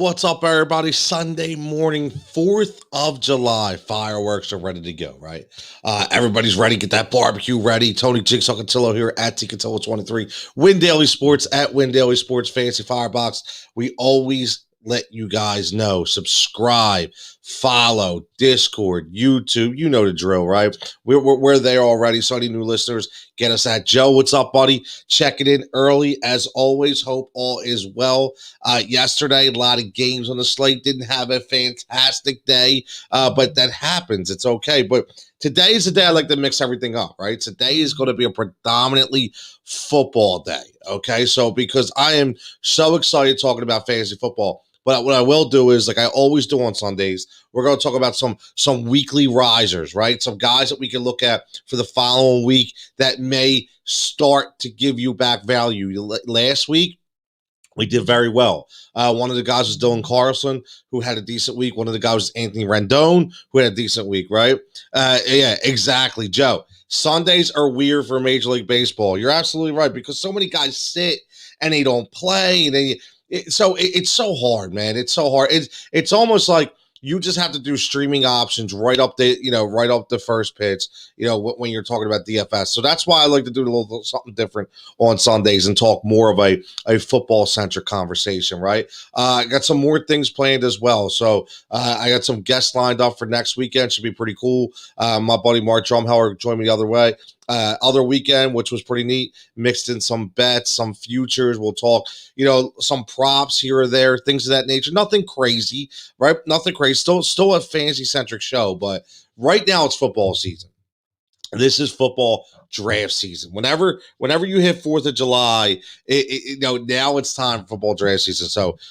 What's up, everybody? Sunday morning, 4th of July. Fireworks are ready to go, right? Everybody's ready. Get that barbecue ready. Tony Jigsaw Cutillo here at Cutillo23. Win Daily Sports at Win Daily Sports Fantasy Firebox. We always let you guys know. Subscribe, follow, Discord, YouTube. You know the drill, right? We're there already. So any new listeners, get us at Joe. What's up, buddy? Checking in early as always. Hope all is well. Yesterday, a lot of games on the slate. Didn't have a fantastic day, but that happens. It's okay. But today is the day I like to mix everything up, right? Today is going to be a predominantly football day, okay? So because I am so excited talking about fantasy football, but what I will do is, like I always do on Sundays, we're going to talk about some weekly risers, right? Some guys that we can look at for the following week that may start to give you back value. Last week, we did very well. One of the guys was Dylan Carlson, who had a decent week. One of the guys was Anthony Rendon, who had a decent week, right? Yeah, exactly, Joe. Sundays are weird for Major League Baseball. You're absolutely right, because so many guys sit and they don't play. And it's so hard, man. It's so hard. It's almost like you just have to do streaming options right up the first pitch, when you're talking about DFS. So that's why I like to do a little something different on Sundays and talk more of a football-centric conversation, right? I got some more things planned as well. So I got some guests lined up for next weekend. Should be pretty cool. My buddy Mark Drumheller joined me the other weekend, which was pretty neat. Mixed in some bets, some futures. We'll talk, some props here or there, things of that nature. Nothing crazy, right? Nothing crazy. Still a fantasy-centric show, but right now it's football season. This is football draft season. Whenever you hit 4th of July, now it's time for football draft season.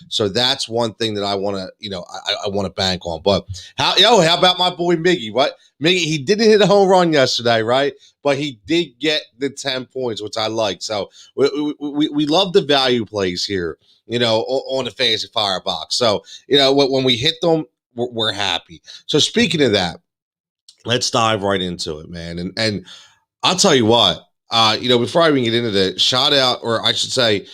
So that's one thing that I want to, I want to bank on. But how about my boy Miggy? What? Miggy, he didn't hit a home run yesterday, right? But he did get the 10 points, which I like. So we love the value plays here, on the Fantasy Firebox. So, when we hit them, we're happy. So speaking of that, let's dive right into it, man. And I'll tell you what, before I even get into that, shout out, or I should say,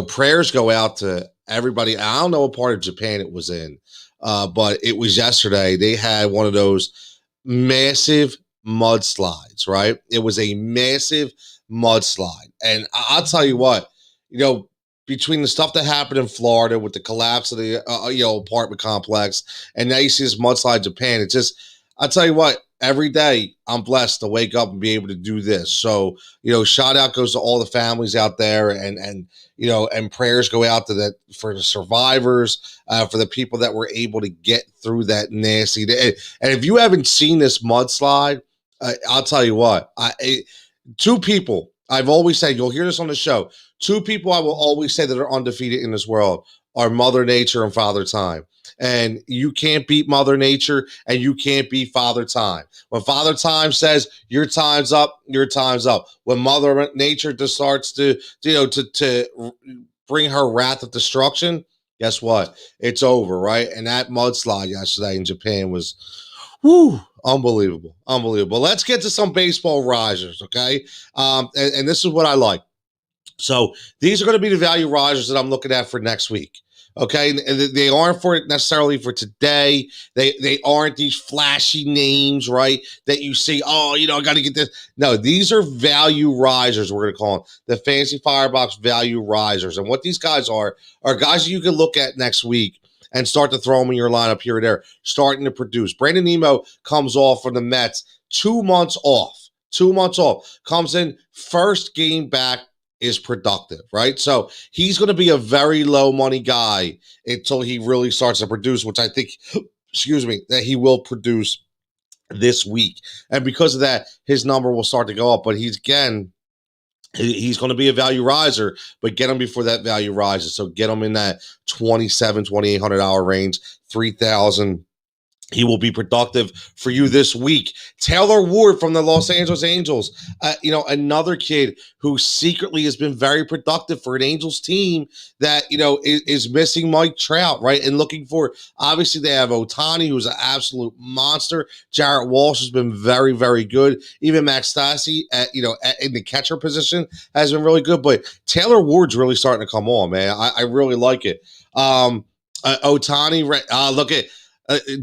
prayers go out to everybody. I don't know what part of Japan it was in, but it was yesterday. They had one of those massive mudslides, right? It was a massive mudslide. And I'll tell you what, between the stuff that happened in Florida with the collapse of the apartment complex, and now you see this mudslide in Japan, it's just, I'll tell you what, every day I'm blessed to wake up and be able to do this. So, shout out goes to all the families out there, and prayers go out to for the survivors, for the people that were able to get through that nasty day. And if you haven't seen this mudslide, I'll tell you what, two people, I've always said, you'll hear this on the show, two people I will always say that are undefeated in this world are Mother Nature and Father Time. And you can't beat Mother Nature, and you can't beat Father Time. When Father Time says your time's up, your time's up. When Mother Nature just starts to bring her wrath of destruction, guess what? It's over, right? And that mudslide yesterday in Japan was, unbelievable. Let's get to some baseball risers, okay? And this is what I like. So these are going to be the value risers that I'm looking at for next week. Okay, and they aren't necessarily for today. They aren't these flashy names, right? That you see, I got to get this. No, these are value risers. We're going to call them the Fantasy Firebox value risers. And what these guys are guys you can look at next week and start to throw them in your lineup here or there, starting to produce. Brandon Nimmo comes off from the Mets, 2 months off. 2 months off. Comes in, first game back, is productive, right? So he's going to be a very low money guy until he really starts to produce, which I think, that he will produce this week. And because of that, his number will start to go up. But he's going to be a value riser, but get him before that value rises. So get him in that $2,800 range, $3,000. He will be productive for you this week. Taylor Ward from the Los Angeles Angels, another kid who secretly has been very productive for an Angels team that, is missing Mike Trout, right? And looking for, obviously they have Ohtani, who's an absolute monster. Jarrett Walsh has been very, very good. Even Max Stassi, in the catcher position has been really good. But Taylor Ward's really starting to come on, man. I really like it. Otani, look at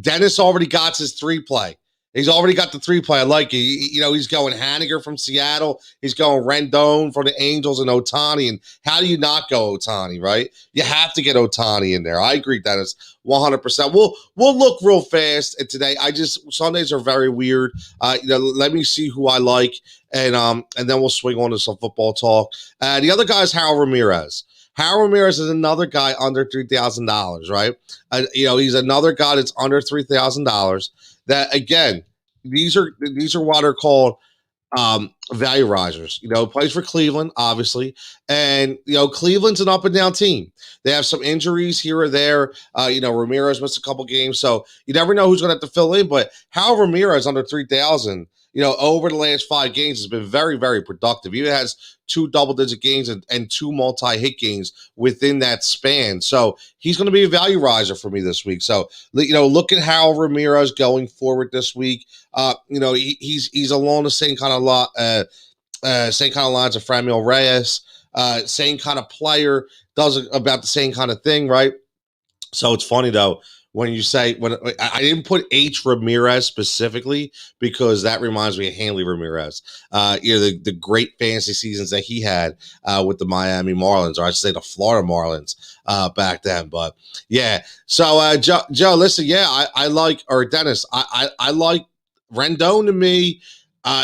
Dennis already got his 3-play. He's already got the 3-play. I like it. He's going Haniger from Seattle. He's going Rendon for the Angels and Otani. And how do you not go Otani, right? You have to get Otani in there. I agree, Dennis, 100%. We'll look real fast at today. Sundays are very weird. Let me see who I like, and then we'll swing on to some football talk. The other guy is Hal Ramirez. Hal Ramirez is another guy under $3,000, right? He's another guy that's under $3,000. That again, these are what are called value risers. Plays for Cleveland, obviously, and Cleveland's an up and down team. They have some injuries here or there. Ramirez missed a couple games, so you never know who's going to have to fill in. But Hal Ramirez under 3,000. Over the last 5 games has been very, very productive. He has 2 double-digit games and 2 multi-hit games within that span. So he's going to be a value riser for me this week. So, look at Hal Ramirez going forward this week. He's along the same kind of lines of Emanuel Reyes, same kind of player, does about the same kind of thing, right? So it's funny, though, when you say, when I didn't put H Ramirez specifically because that reminds me of Hanley Ramirez. The great fantasy seasons that he had with the Miami Marlins, or I should say the Florida Marlins back then. But yeah, so Joe, listen, yeah, I like, or Dennis, I like Rendon. To me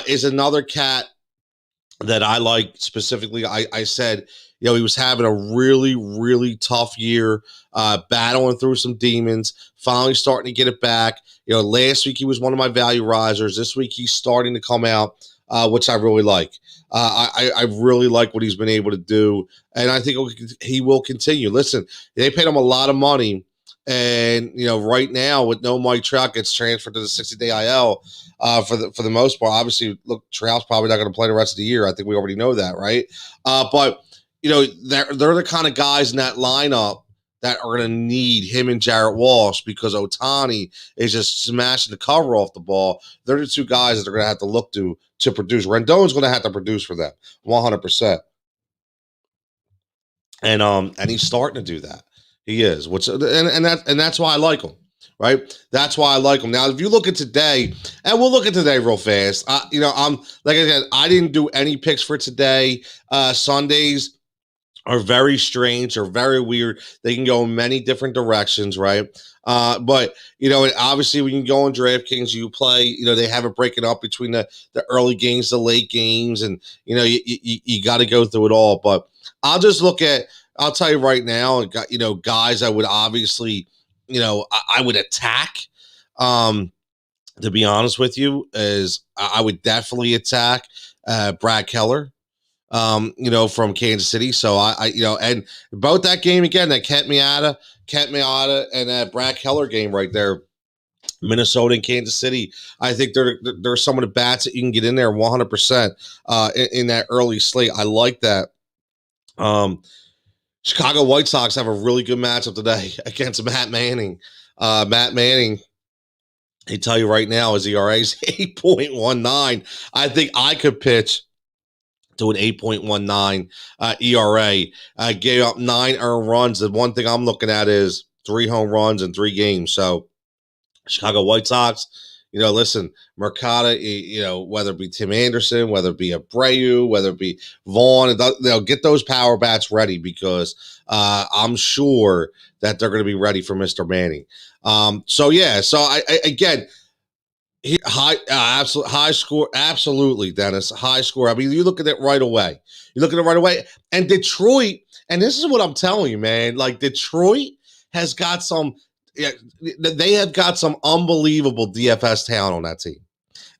is another cat that I like specifically. I said, he was having a really, really tough year, battling through some demons, finally starting to get it back. Last week he was one of my value risers. This week he's starting to come out, which I really like. I really like what he's been able to do, and I think he will continue. Listen, they paid him a lot of money, and right now with no Mike Trout gets transferred to the 60-day IL for the most part. Obviously, look, Trout's probably not going to play the rest of the year. I think we already know that, right? But they're the kind of guys in that lineup that are going to need him and Jarrett Walsh, because Otani is just smashing the cover off the ball. They're the 2 guys that they're going to have to look to produce. Rendon's going to have to produce for them 100%. And he's starting to do that. He is. And that's why I like him. Right? That's why I like him. Now, if you look at today, and we'll look at today real fast. I'm like I said, I didn't do any picks for today. Sundays are very strange or very weird. They can go in many different directions, right? But obviously when you go on DraftKings, you play, they have it breaking up between the early games, the late games, and you got to go through it all. But I'll tell you right now, guys I would obviously, I would attack. To be honest with you, is I would definitely attack Brad Keller. From Kansas City. So and both that game again, that Kent Miata, and that Brad Keller game right there, Minnesota and Kansas City. I think they're some of the bats that you can get in there 100% in that early slate. I like that. Chicago White Sox have a really good matchup today against Matt Manning. Matt Manning, I tell you right now, his ERA is 8.19. I think I could pitch to an 8.19 ERA. Gave up 9 earned runs. The one thing I'm looking at is 3 home runs in 3 games. So Chicago White Sox, listen, Mercado, whether it be Tim Anderson, whether it be Abreu, whether it be Vaughn, they'll get those power bats ready, because I'm sure that they're going to be ready for Mr. Manning. So I again, high score, absolutely, Dennis. High score. I mean, you look at it right away. And Detroit, and this is what I'm telling you, man. Like, Detroit has got some. They have got some unbelievable DFS talent on that team.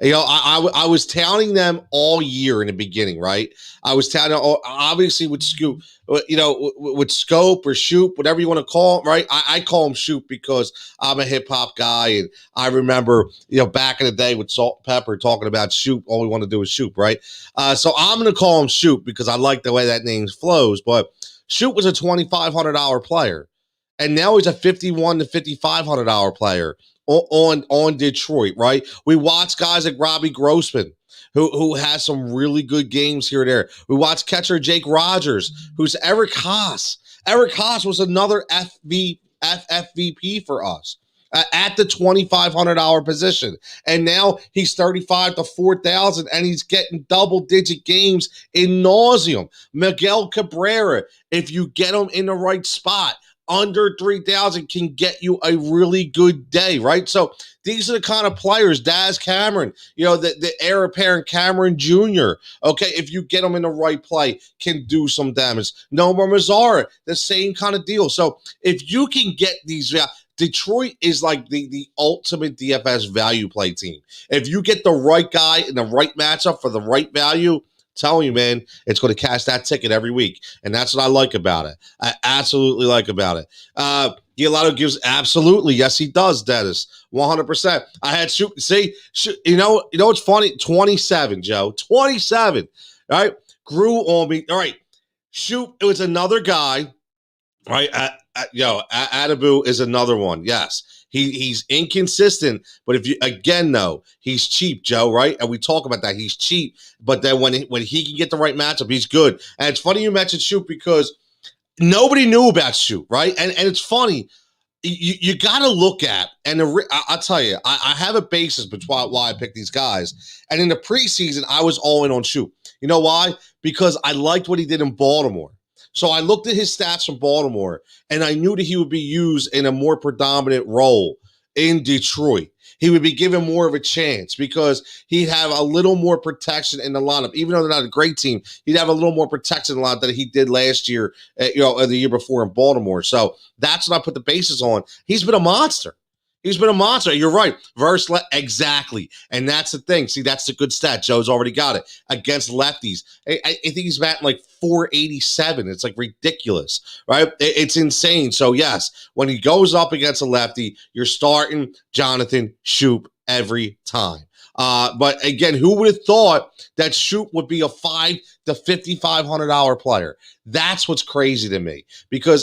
I was touting them all year in the beginning, right? I was touting, obviously, with Scoop, with Scope or Shoop, whatever you want to call it, right? I call him Shoop because I'm a hip hop guy, and I remember, back in the day with Salt and Pepper talking about Shoop. All we want to do is Shoop, right? So I'm going to call him Shoop because I like the way that name flows. But Shoop was a $2,500 player, and now he's a $5,100 to $5,500 player on Detroit, right? We watch guys like Robbie Grossman, who has some really good games here and there. We watch catcher Jake Rogers, who's Eric Haas. Eric Haas was another FFVP for us at the $2,500 position. And now he's 35 to 4,000 and he's getting double-digit games in nauseum. Miguel Cabrera, if you get him in the right spot, under 3,000 can get you a really good day, right? So these are the kind of players, Daz Cameron, the heir apparent Cameron Jr., okay, if you get them in the right play, can do some damage. Nomar Mazara, the same kind of deal. So if you can get these, Detroit is like the ultimate DFS value play team. If you get the right guy in the right matchup for the right value, telling you, man, it's going to cash that ticket every week. And that's what I like about it. I absolutely like about it. Giolito gives absolutely. Yes, he does, Dennis. 100%. I had shoot. You know what's funny? 27, Joe. 27. All right. Grew on me. All right. Shoot. It was another guy. Right. Adabu is another one. Yes. He's inconsistent, but if you though, he's cheap, Joe, right? And we talk about that. He's cheap, but then when he can get the right matchup, he's good. And it's funny you mentioned Shoot because nobody knew about Shoot, right? And it's funny. You got to look at, and I'll tell you, I have a basis between why I picked these guys. And in the preseason, I was all in on Shoot. You know why? Because I liked what he did in Baltimore. So I looked at his stats from Baltimore, and I knew that he would be used in a more predominant role in Detroit. He would be given more of a chance because he'd have a little more protection in the lineup. Even though they're not a great team, he'd have a little more protection in the lineup than he did last year, the year before in Baltimore. So that's what I put the basis on. He's been a monster. He's been a monster. You're right. Exactly. And that's the thing. See, that's the good stat. Joe's already got it. Against lefties. I think he's batting like 487. It's like ridiculous, right? It's insane. So, yes, when he goes up against a lefty, you're starting Jonathan Shoop every time. But again, who would have thought that Shoop would be a $5,000 to $5,500 player? That's what's crazy to me.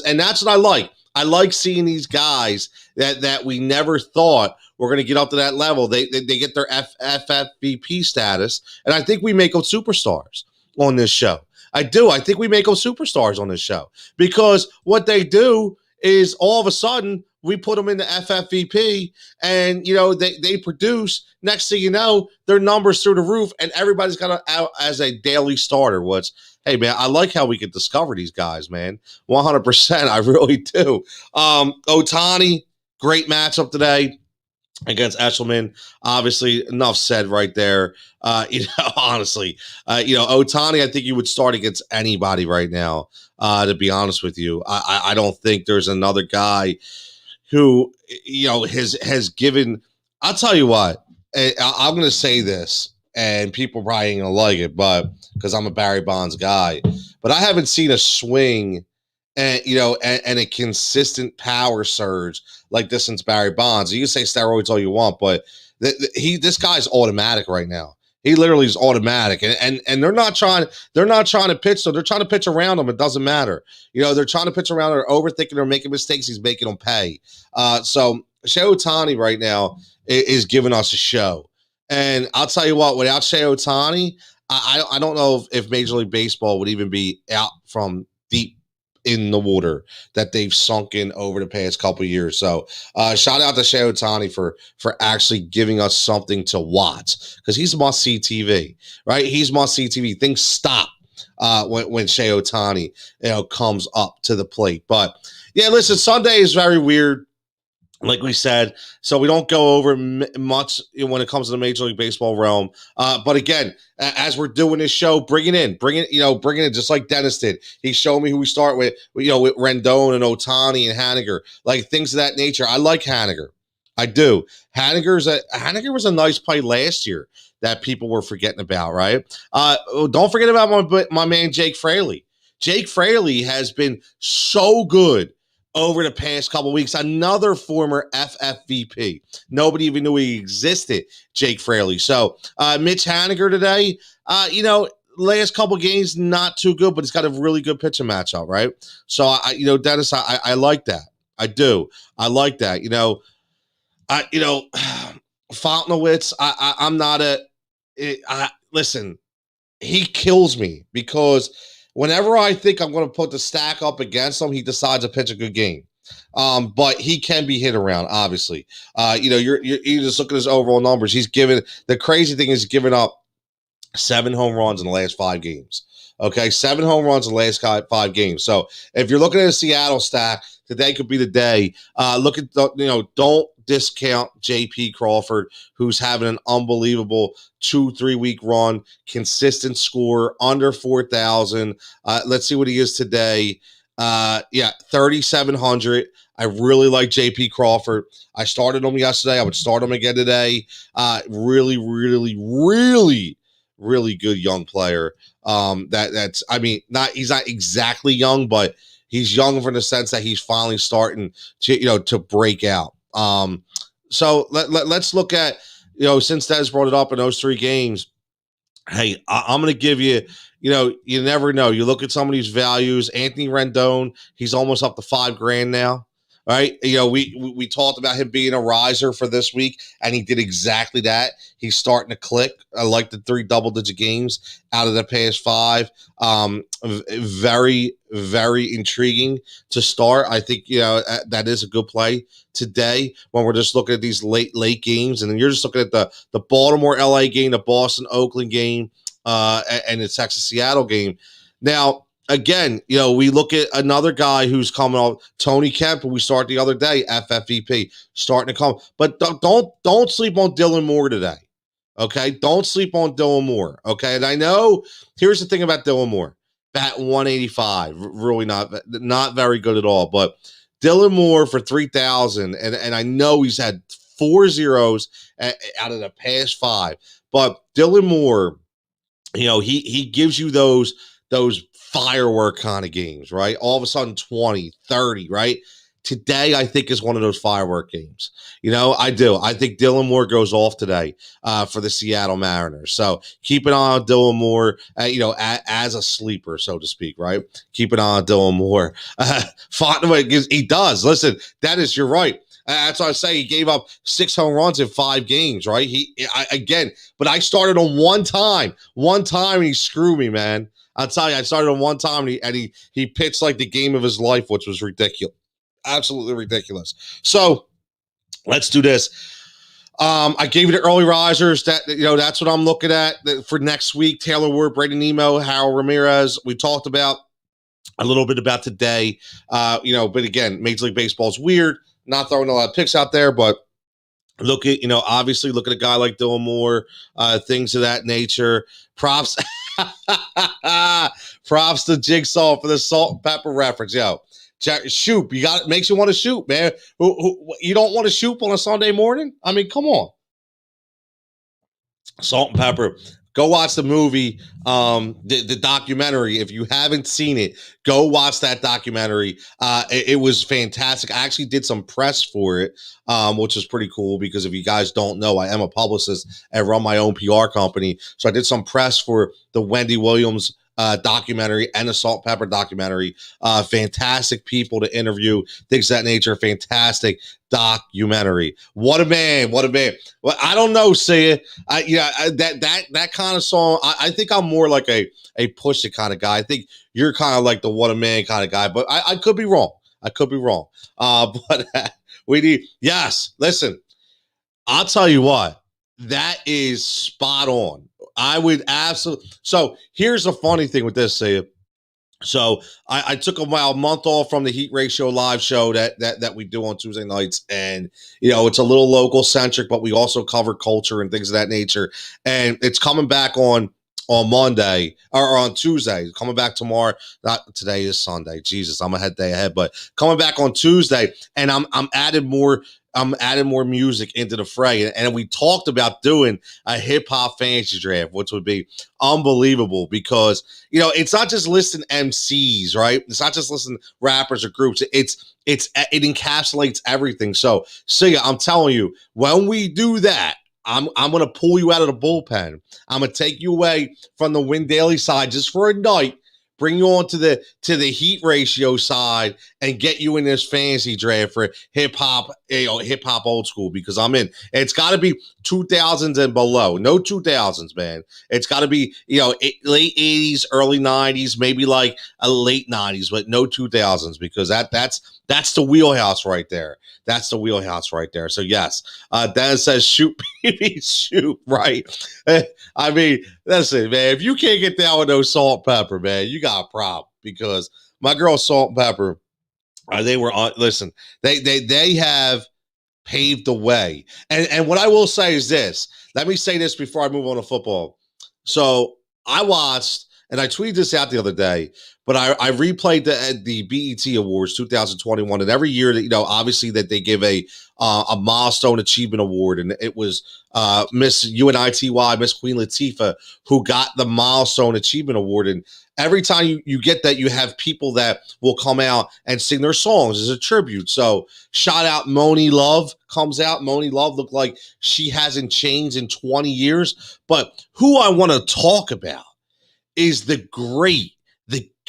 And that's what I like. I like seeing these guys that we never thought were going to get up to that level. They get their FFVP status, and I think we make them superstars on this show. I do. I think we make them superstars on this show because what they do is all of a sudden we put them into FFVP, and they produce. Next thing you know, their numbers through the roof, and everybody's got out as a daily starter. Hey, man, I like how we can discover these guys, man. 100%. I really do. Ohtani, great matchup today against Eshelman. Obviously, enough said right there. Honestly, Ohtani, I think you would start against anybody right now, to be honest with you. I don't think there's another guy who, has given. I'll tell you what, I'm going to say this. And people probably ain't gonna like it, but because I'm a Barry Bonds guy, but I haven't seen a swing and a consistent power surge like this since Barry Bonds. You can say steroids all you want, but this guy's automatic right now. He literally is automatic, and they're not trying to pitch, so they're trying to pitch around him. It doesn't matter, they're trying to pitch around. They're overthinking, they're making mistakes. He's making them pay. So Shohei Ohtani right now is giving us a show. And I'll tell you what, without Shohei Ohtani, I don't know if Major League Baseball would even be out from deep in the water that they've sunk in over the past couple of years. So shout out to Shohei Ohtani for actually giving us something to watch because he's must-see TV, right? He's must-see TV. Things stop when Shohei Ohtani comes up to the plate. But, yeah, listen, Sunday is very weird. Like we said, so we don't go over much when it comes to the Major League Baseball realm. But again, as we're doing this show, bring it in, just like Dennis did. He showed me who we start with Rendon and Ohtani and Haniger, like things of that nature. I like Haniger. I do. Haniger was a nice play last year that people were forgetting about, right? Don't forget about my man, Jake Fraley. Jake Fraley has been so good over the past couple of weeks. Another former FFVP. Nobody even knew he existed, Jake Fraley. So Mitch Haniger today, last couple games, not too good, but he's got a really good pitching matchup, right? So, Dennis, I like that. I do. I like that. Fontenowitz, I'm not listen, he kills me because whenever I think I'm going to put the stack up against him, he decides to pitch a good game. But he can be hit around, obviously. You're just looking at his overall numbers. The crazy thing is giving up 7 home runs in the last 5 games. Okay, 7 home runs in the last 5 games. So if you're looking at a Seattle stack, today could be the day. Don't discount J.P. Crawford, who's having an unbelievable 2-3 week run, consistent score, under 4,000. Let's see what he is today. 3,700. I really like J.P. Crawford. I started him yesterday. I would start him again today. Really, really, really, really good young player. He's not exactly young, but he's young in the sense that he's finally starting to break out. So let's look at, since Des brought it up in those 3 games. Hey, I'm going to give you, you never know. You look at some of these values. Anthony Rendon, he's almost up to $5,000 now. Right. We talked about him being a riser for this week, and he did exactly that. He's starting to click. I like the 3 double-digit games out of the past 5. Very, very intriguing to start. I think, that is a good play today when we're just looking at these late games. And then you're just looking at the Baltimore-LA game, the Boston-Oakland game, and the Texas-Seattle game. Now, again, we look at another guy who's coming off, Tony Kemp, who we started the other day, FFVP, starting to come. But don't sleep on Dylan Moore today, okay? Don't sleep on Dylan Moore, okay? And I know, here's the thing about Dylan Moore. Bat 185, really not very good at all. But Dylan Moore for 3,000, and I know he's had 4 zeros out of the past 5. But Dylan Moore, he gives you those firework kind of games, right? All of a sudden 20, 30, right? Today, I think, is one of those firework games. I do. I think Dylan Moore goes off today for the Seattle Mariners. So keep an eye on Dylan Moore, as a sleeper, so to speak, right? Keep an eye on Dylan Moore. He does. Listen, Dennis, you're right. That's what I say. He gave up 6 home runs in 5 games, right? But I started on one time, and he screwed me, man. I'll tell you, I started on one time, and he pitched like the game of his life, which was ridiculous. Absolutely ridiculous. So let's do this. I gave you the early risers. That's what I'm looking at for next week. Taylor Ward, Brady Nemo, Hal Ramirez. We talked about a little bit about today. But again, Major League Baseball is weird. Not throwing a lot of picks out there, but obviously look at a guy like Dylan Moore, things of that nature. Props to Jigsaw for the salt and pepper reference. Shoot, makes you want to shoot, man. You don't want to shoot on a Sunday morning? I mean, come on. Salt and pepper. Go watch the movie, the documentary. If you haven't seen it, go watch that documentary. It was fantastic. I actually did some press for it, which is pretty cool because if you guys don't know, I am a publicist and run my own PR company. So I did some press for the Wendy Williams documentary and the Salt and Pepper documentary. Fantastic people to interview, things of that nature. Fantastic documentary. What a man. Well, I don't know, say that kind of song. I think I'm more like a push it kind of guy. I think you're kind of like the what a man kind of guy, but I could be wrong. But we need, yes, listen, I'll tell you what, that is spot on. I would absolutely. So here's the funny thing with this, say. So I took a month off from the Heat Ratio live show that we do on Tuesday nights, and it's a little local centric, but we also cover culture and things of that nature. And it's coming back on Monday or on Tuesday. Coming back tomorrow. Not today is Sunday. Jesus, I'm a day ahead, but coming back on Tuesday, and I'm adding more. I'm adding more music into the fray. And we talked about doing a hip-hop fantasy draft, which would be unbelievable because, it's not just listing MCs, right? It's not just listing rappers or groups. It encapsulates everything. So I'm telling you, when we do that, I'm going to pull you out of the bullpen. I'm going to take you away from the Win Daily side just for a night, bring you on to the heat ratio side and get you in this fantasy draft for hip hop, hip hop old school, because I'm in. It's got to be 2000s and below. No 2000s, man. It's got to be, late 80s, early 90s, maybe like a late 90s, but no 2000s, because that's the wheelhouse right there. That's the wheelhouse right there. So yes, Dan says shoot, baby, shoot, right? I mean, listen, man, if you can't get down with those salt and pepper, man, you got a problem, because my girl Salt and Pepper, they were on. Listen, they have paved the way. And what I will say is this. Let me say this before I move on to football. So I watched, and I tweeted this out the other day, but I replayed the BET Awards 2021, and every year that obviously that they give a milestone achievement award, and it was Miss UNITY, Miss Queen Latifah, who got the milestone achievement award. And every time you get that, you have people that will come out and sing their songs as a tribute. So shout out Moni Love comes out. Moni Love looked like she hasn't changed in 20 years. But who I want to talk about is the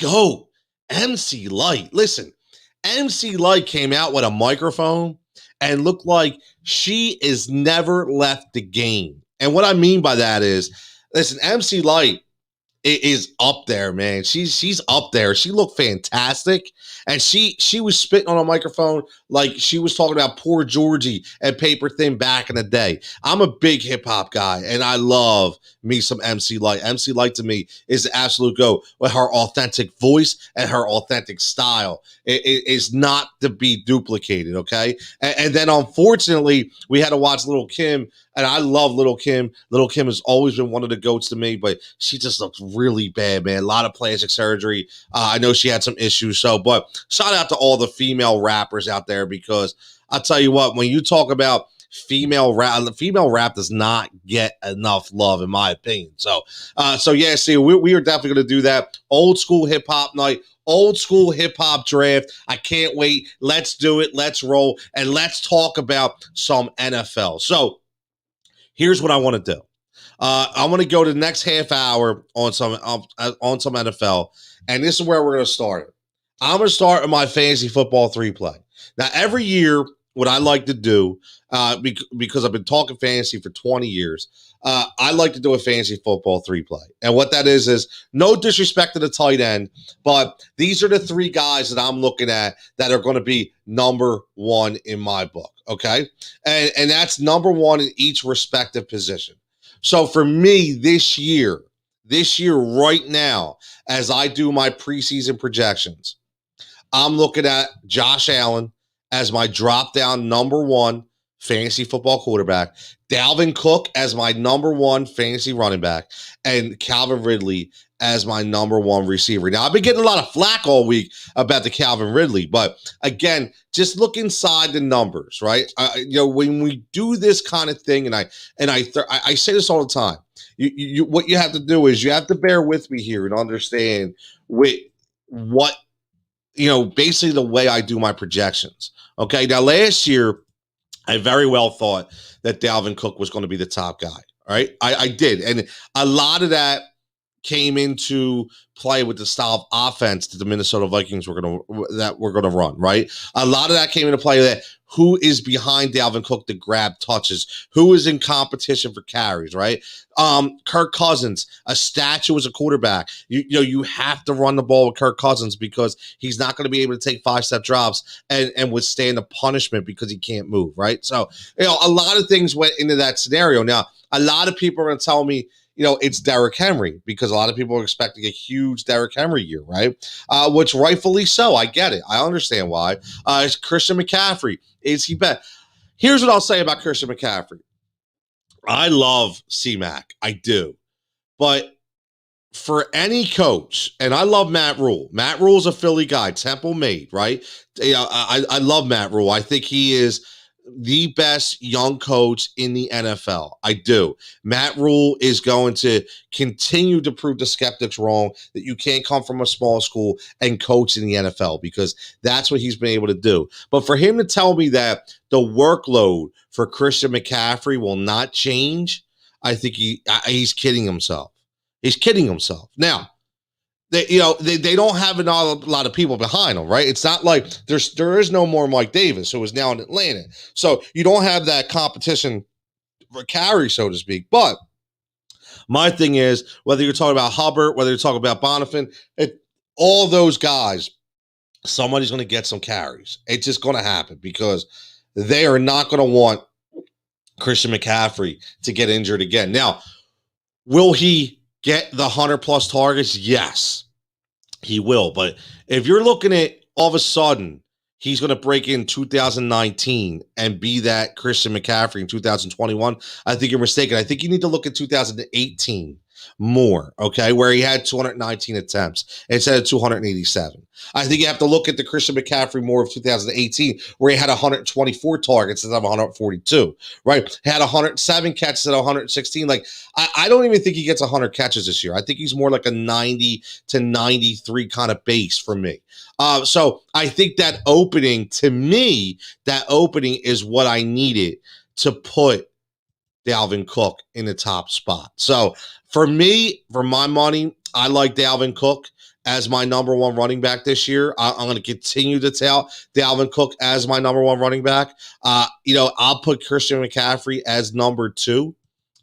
GOAT, MC Lyte. Listen, MC Lyte came out with a microphone and looked like she is never left the game. And what I mean by that is, listen, MC Lyte is up there, man. She's up there. She looked fantastic, and she was spitting on a microphone like she was talking about Poor Georgie and Paper Thin back in the day. I'm a big hip hop guy, and I love me some MC Lyte. MC Lyte to me is the absolute GOAT with her authentic voice and her authentic style. It is not to be duplicated, okay? And then unfortunately, we had to watch Lil' Kim. And I love Lil' Kim. Lil' Kim has always been one of the GOATs to me, but she just looks really bad, man. A lot of plastic surgery. I know she had some issues. But shout out to all the female rappers out there, because I'll tell you what, when you talk about female rap does not get enough love, in my opinion. So yeah, see, we are definitely going to do that. Old school hip hop night. Old school hip hop draft. I can't wait. Let's do it. Let's roll. And let's talk about some NFL. So here's what I want to do. I want to go to the next half hour on some NFL, and this is where we're going to start. I'm going to start with my fantasy football 3 play. Now, every year, what I like to do, because I've been talking fantasy for 20 years, I like to do a fantasy football 3 play. And what that is no disrespect to the tight end, but these are the 3 guys that I'm looking at that are going to be number 1 in my book, okay? And that's number 1 in each respective position. So for me this year right now, as I do my preseason projections, I'm looking at Josh Allen as my drop-down number 1 fantasy football quarterback, Dalvin Cook as my number 1 fantasy running back, and Calvin Ridley as my number 1 receiver. Now, I've been getting a lot of flack all week about the Calvin Ridley, but again, just look inside the numbers, right? When we do this kind of thing, and I say this all the time, you what you have to do is you have to bear with me here and understand what basically the way I do my projections. Okay, now last year, I very well thought that Dalvin Cook was going to be the top guy. All right, I did, and a lot of that came into play with the style of offense that the Minnesota Vikings were going to run. Right, a lot of that came into play that who is behind Dalvin Cook to grab touches, who is in competition for carries. Right, Kirk Cousins, a statue as a quarterback. You have to run the ball with Kirk Cousins because he's not going to be able to take 5-step drops and withstand the punishment because he can't move. Right, so a lot of things went into that scenario. Now, a lot of people are going to tell me, it's Derrick Henry, because a lot of people are expecting a huge Derrick Henry year, right? Which rightfully so. I get it. I understand why. It's Christian McCaffrey. Is he bad? Here's what I'll say about Christian McCaffrey. I love C-Mac. I do. But for any coach, and I love Matt Rule. Matt Rule's a Philly guy, Temple made, right? I love Matt Rule. I think he is the best young coach in the NFL. I do. Matt Rule is going to continue to prove the skeptics wrong that you can't come from a small school and coach in the NFL, because that's what he's been able to do. But for him to tell me that the workload for Christian McCaffrey will not change, I think he's kidding himself. He's kidding himself. Now, they don't have a lot of people behind them, right? It's not like there is no more Mike Davis, who is now in Atlanta. So you don't have that competition for carry, so to speak. But my thing is, whether you're talking about Hubbard, whether you're talking about Bonifant, all those guys, somebody's going to get some carries. It's just going to happen because they are not going to want Christian McCaffrey to get injured again. Now, will he get the 100-plus targets? Yes, he will. But if you're looking at all of a sudden he's going to break in 2019 and be that Christian McCaffrey in 2021, I think you're mistaken. I think you need to look at 2018 more, okay, where he had 219 attempts instead of 287. I think you have to look at the Christian McCaffrey more of 2018, where he had 124 targets instead of 142, right? He had 107 catches at 116. Like, I don't even think he gets 100 catches this year. I think he's more like a 90 to 93 kind of base for me. So I think that opening, to me, that opening is what I needed to put Dalvin Cook in the top spot. So for me, for my money, I like Dalvin Cook as my number one running back this year. I'm going to continue to tell Dalvin Cook as my number one running back. I'll put Christian McCaffrey as number 2.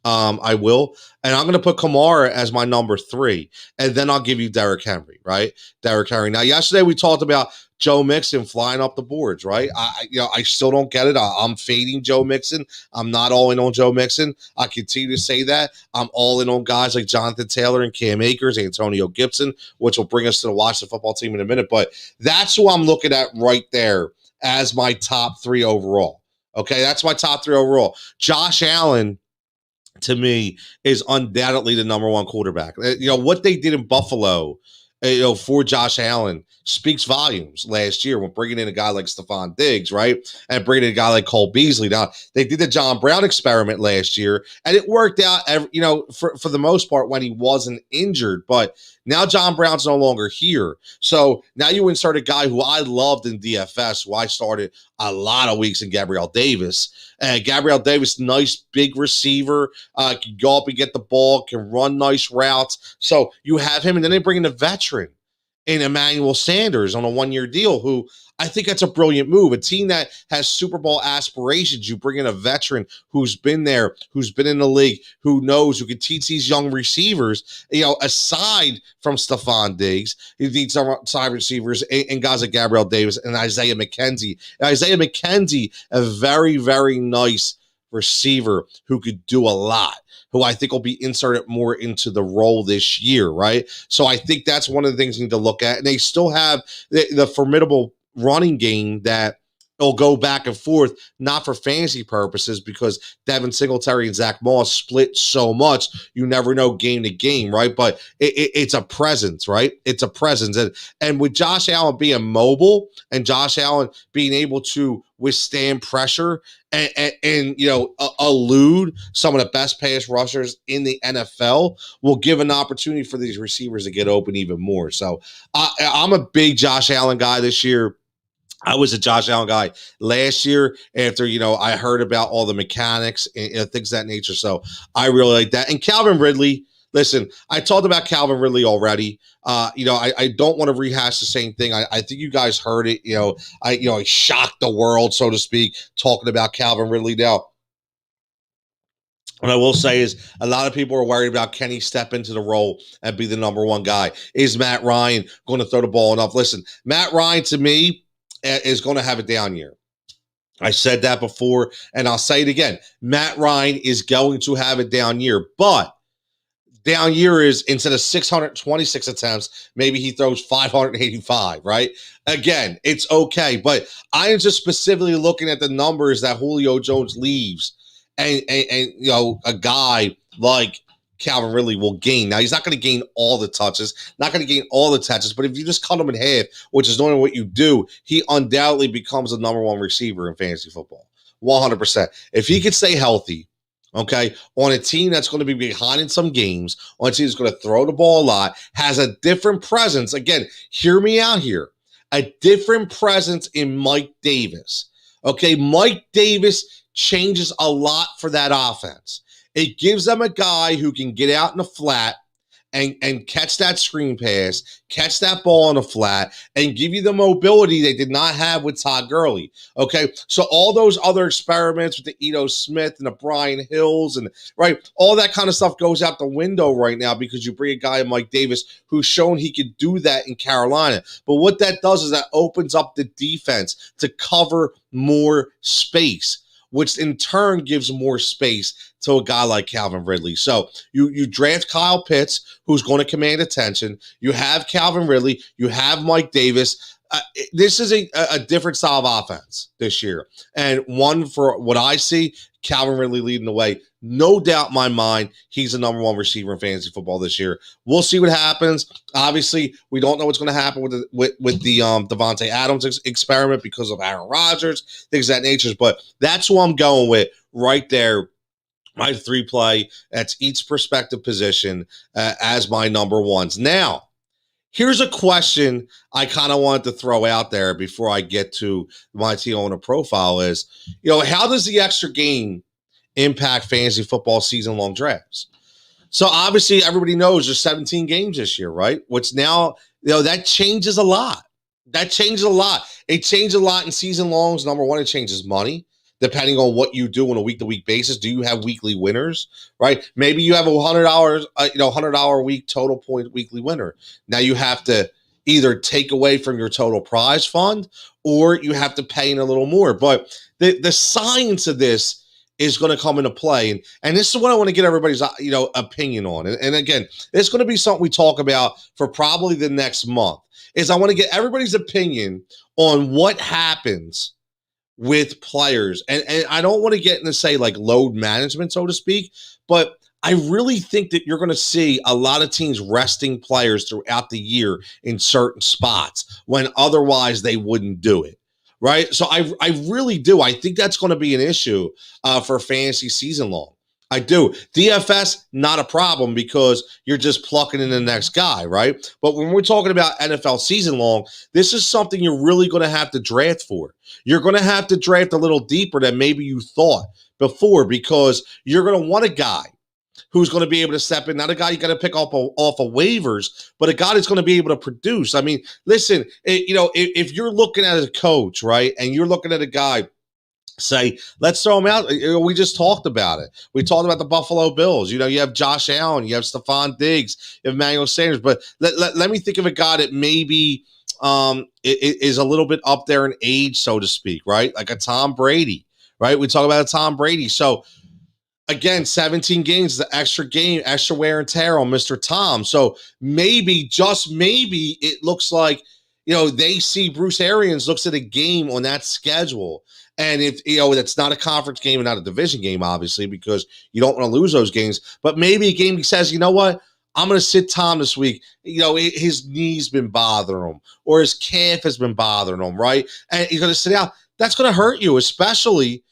I will. And I'm going to put Kamara as my number 3. And then I'll give you Derrick Henry, right? Derrick Henry. Now, yesterday we talked about Joe Mixon flying up the boards, right? I still don't get it. I'm fading Joe Mixon. I'm not all in on Joe Mixon. I continue to say that. I'm all in on guys like Jonathan Taylor and Cam Akers, Antonio Gibson, which will bring us to the Washington football team in a minute. But that's who I'm looking at right there as my top 3 overall. Okay, that's my top 3 overall. Josh Allen, to me, is undoubtedly the number 1 quarterback. What they did in Buffalo, for Josh Allen speaks volumes last year when bringing in a guy like Stephon Diggs, right? And bringing in a guy like Cole Beasley. Now, they did the John Brown experiment last year, and it worked out, for the most part when he wasn't injured. But now John Brown's no longer here. So now you insert a guy who I loved in DFS, who I started a lot of weeks in Gabrielle Davis. And Gabrielle Davis, nice big receiver, can go up and get the ball, can run nice routes. So you have him, and then they bring in a veteran in Emanuel Sanders on a 1-year deal, who I think that's a brilliant move. A team that has Super Bowl aspirations, you bring in a veteran who's been there, who's been in the league, who knows, who can teach these young receivers, aside from Stephon Diggs, you need some side receivers and guys like Gabrielle Davis and Isaiah McKenzie. Isaiah McKenzie, a very, very nice receiver who could do a lot, who I think will be inserted more into the role this year, right? So I think that's one of the things you need to look at. And they still have the formidable running game that will go back and forth, not for fantasy purposes, because Devin Singletary and Zach Moss split so much, you never know game to game, right? But it's a presence, right? It's a presence. And with Josh Allen being mobile and Josh Allen being able to withstand pressure and elude some of the best pass rushers in the NFL, will give an opportunity for these receivers to get open even more. So I'm a big Josh Allen guy this year. I was a Josh Allen guy last year after, I heard about all the mechanics and things of that nature. So I really like that. And Calvin Ridley, listen, I talked about Calvin Ridley already. I don't want to rehash the same thing. I think you guys heard it. I shocked the world, so to speak, talking about Calvin Ridley. Now, what I will say is a lot of people are worried about, can he step into the role and be the number 1 guy? Is Matt Ryan going to throw the ball enough? Listen, Matt Ryan, to me, is going to have a down year. I said that before, and I'll say it again. Matt Ryan is going to have a down year, but down year is, instead of 626 attempts, maybe he throws 585, right? Again, it's okay, but I am just specifically looking at the numbers that Julio Jones leaves, and a guy like Calvin Ridley will gain. Now, he's not going to gain all the touches, not going to gain all the touches, but if you just cut him in half, which is normally what you do, he undoubtedly becomes the number 1 receiver in fantasy football. 100%. If he could stay healthy, okay, on a team that's going to be behind in some games, on a team that's going to throw the ball a lot, has a different presence. Again, hear me out here. A different presence in Mike Davis. Okay, Mike Davis changes a lot for that offense. It gives them a guy who can get out in the flat and catch that screen pass, catch that ball on the flat, and give you the mobility they did not have with Todd Gurley. Okay, so all those other experiments with the Ito Smith and the Brian Hills and right, all that kind of stuff goes out the window right now because you bring a guy like Mike Davis who's shown he could do that in Carolina. But what that does is that opens up the defense to cover more space, which in turn gives more space to a guy like Calvin Ridley. So you draft Kyle Pitts, who's going to command attention. You have Calvin Ridley. You have Mike Davis. This is a different style of offense this year. And one, for what I see, Calvin Ridley leading the way. No doubt in my mind, he's the number one receiver in fantasy football this year. We'll see what happens. Obviously, we don't know what's going to happen with the Devontae Adams experiment because of Aaron Rodgers, things of that nature. But that's who I'm going with right there. My 3-play, that's each prospective position as my number ones. Now, here's a question I kind of wanted to throw out there before I get to my team owner profile is, how does the extra game impact fantasy football season-long drafts? So obviously everybody knows there's 17 games this year, right? Which now, that changes a lot. That changes a lot. It changes a lot in season longs. Number one, it changes money. Depending on what you do on a week-to-week basis, do you have weekly winners, right? Maybe you have a $100, $100 a week total point weekly winner. Now you have to either take away from your total prize fund or you have to pay in a little more. But the science of this is going to come into play. And this is what I want to get everybody's, opinion on. And again, it's going to be something we talk about for probably the next month, is I want to get everybody's opinion on what happens with players. And I don't want to get into, say, like load management, so to speak, but I really think that you're going to see a lot of teams resting players throughout the year in certain spots when otherwise they wouldn't do it. Right. So I really do. I think that's going to be an issue for fantasy season long. I do. DFS, not a problem because you're just plucking in the next guy, right? But when we're talking about NFL season long, this is something you're really going to have to draft for. You're going to have to draft a little deeper than maybe you thought before because you're going to want a guy who's going to be able to step in, not a guy you got to pick up off of waivers, but a guy that's going to be able to produce. I mean, listen, if you're looking at a coach, right, and you're looking at a guy, say, let's throw him out. We just talked about it. We talked about the Buffalo Bills. You have Josh Allen, you have Stephon Diggs, you have Emmanuel Sanders. But let me think of a guy that maybe is a little bit up there in age, so to speak, right? Like a Tom Brady, right? We talk about a Tom Brady. So, again, 17 games, the extra game, extra wear and tear on Mr. Tom. So maybe, just maybe, it looks like, they see Bruce Arians looks at a game on that schedule. And if, that's not a conference game and not a division game, obviously, because you don't want to lose those games. But maybe a game he says, you know what? I'm going to sit Tom this week. His knee's been bothering him or his calf has been bothering him, right? And he's going to sit out. That's going to hurt you, especially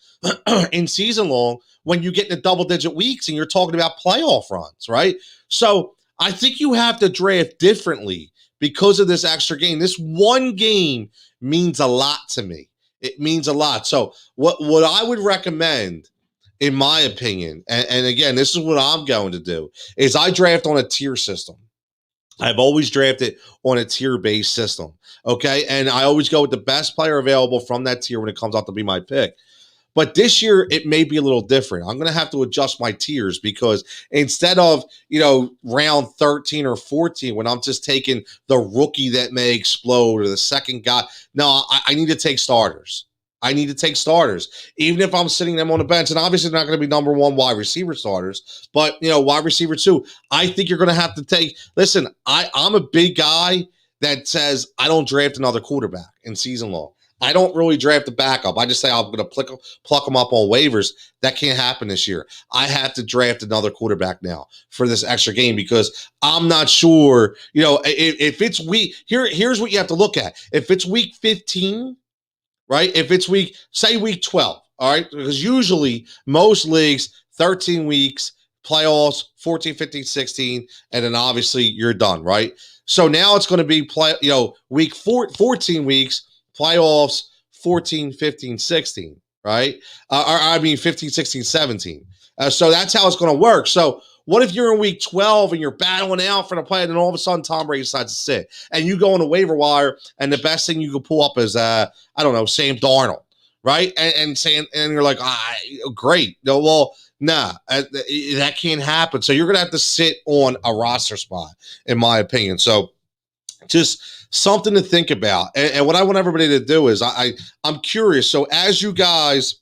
in season long when you get into double-digit weeks and you're talking about playoff runs, right? So I think you have to draft differently because of this extra game. This one game means a lot to me. It means a lot. So what I would recommend, in my opinion, and again, this is what I'm going to do, is I draft on a tier system. I've always drafted on a tier-based system, okay? And I always go with the best player available from that tier when it comes out to be my pick. But this year, it may be a little different. I'm going to have to adjust my tiers because instead of, round 13 or 14, when I'm just taking the rookie that may explode or the second guy, no, I need to take starters. I need to take starters, even if I'm sitting them on the bench. And obviously, they're not going to be number one wide receiver starters, but, wide receiver too. I think you're going to have to take, listen, I'm a big guy that says I don't draft another quarterback in season long. I don't really draft a backup. I just say I'm going to pluck them up on waivers. That can't happen this year. I have to draft another quarterback now for this extra game because I'm not sure, if it's week, here's what you have to look at. If it's week 15, right? If it's week 12, all right? Because usually most leagues, 13 weeks, playoffs, 14, 15, 16, and then obviously you're done, right? So now it's going to be week 14 weeks, playoffs 14, 15, 16, right? 15, 16, 17. So that's how it's going to work. So what if you're in week 12 and you're battling out for the play, and then all of a sudden Tom Brady decides to sit, and you go on the waiver wire, and the best thing you can pull up is I don't know, Sam Darnold, right? And you're like, great. No, well, nah, that can't happen. So you're gonna have to sit on a roster spot, in my opinion. So just something to think about. And what I want everybody to do is I'm curious. So as you guys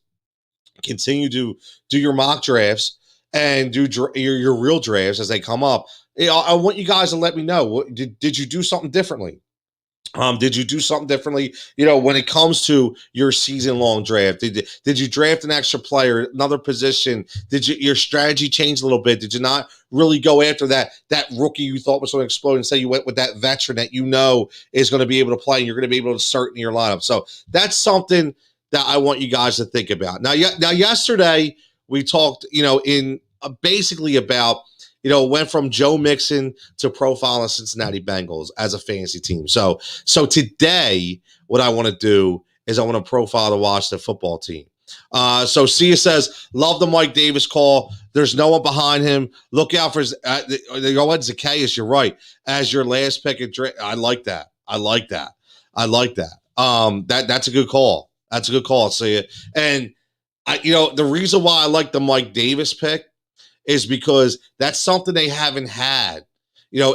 continue to do your mock drafts and do your real drafts as they come up, I want you guys to let me know. Did you do something differently? Did you do something differently, when it comes to your season-long draft? Did you draft an extra player, another position? Did your strategy change a little bit? Did you not really go after that rookie you thought was going to explode, and say you went with that veteran that is going to be able to play, and you're going to be able to insert in your lineup? So that's something that I want you guys to think about. Now yesterday we talked, in basically about, went from Joe Mixon to profiling Cincinnati Bengals as a fantasy team. So today, what I want to do is I want to profile the Washington football team. So Sia says, love the Mike Davis call. There's no one behind him. Look out for Zacchaeus. You're right. As your last pick. I like that. That's a good call. That's a good call, Sia. And the reason why I like the Mike Davis pick is because that's something they haven't had,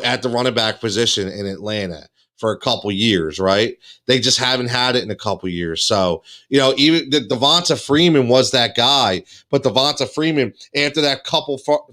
at the running back position in Atlanta for a couple years, right? They just haven't had it in a couple years. So, even Devonta Freeman was that guy, but Devonta Freeman, after that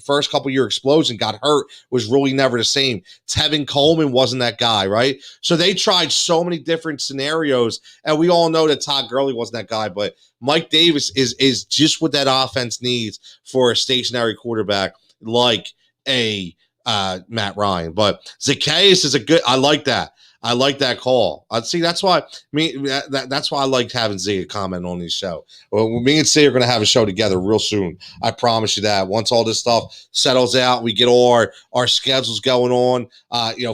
first couple year explosion, got hurt, was really never the same. Tevin Coleman wasn't that guy, right? So they tried so many different scenarios, and we all know that Todd Gurley wasn't that guy, but Mike Davis is just what that offense needs for a stationary quarterback like a Matt Ryan. But Zacchaeus is I like that. I like that call. See, that's why that's why I liked having Zia comment on this show. Well, me and Zia are going to have a show together real soon. I promise you that. Once all this stuff settles out, we get all our schedules going on.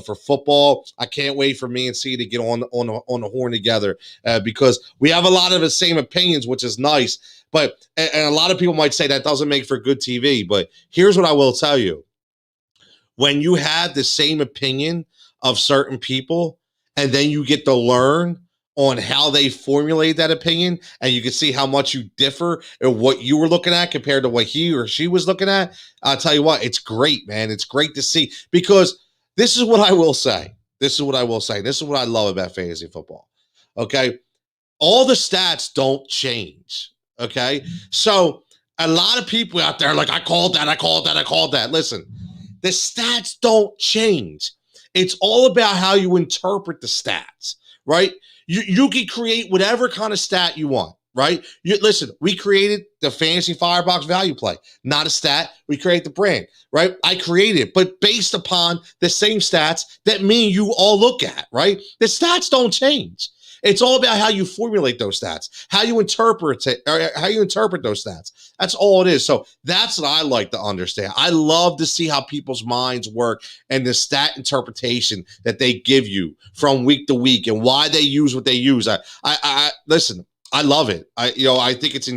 For football, I can't wait for me and Zia to get on the horn together because we have a lot of the same opinions, which is nice. But and a lot of people might say that doesn't make for good TV. But here's what I will tell you: when you have the same opinion of certain people, and then you get to learn on how they formulate that opinion, and you can see how much you differ in what you were looking at compared to what he or she was looking at. I'll tell you what, it's great, man. It's great to see, because this is what I will say. This is what I love about fantasy football. Okay. All the stats don't change. Okay. So a lot of people out there are like, I called that. Listen, the stats don't change. It's all about how you interpret the stats, right? You can create whatever kind of stat you want, right? Listen, we created the fantasy Firebox value play, not a stat. We create the brand, right? I created it, but based upon the same stats that me and you all look at, right? The stats don't change. It's all about how you formulate those stats, how you interpret it, or how you interpret those stats. That's all it is. So that's what I like to understand. I love to see how people's minds work and the stat interpretation that they give you from week to week and why they use what they use. I listen. I love it. I think it's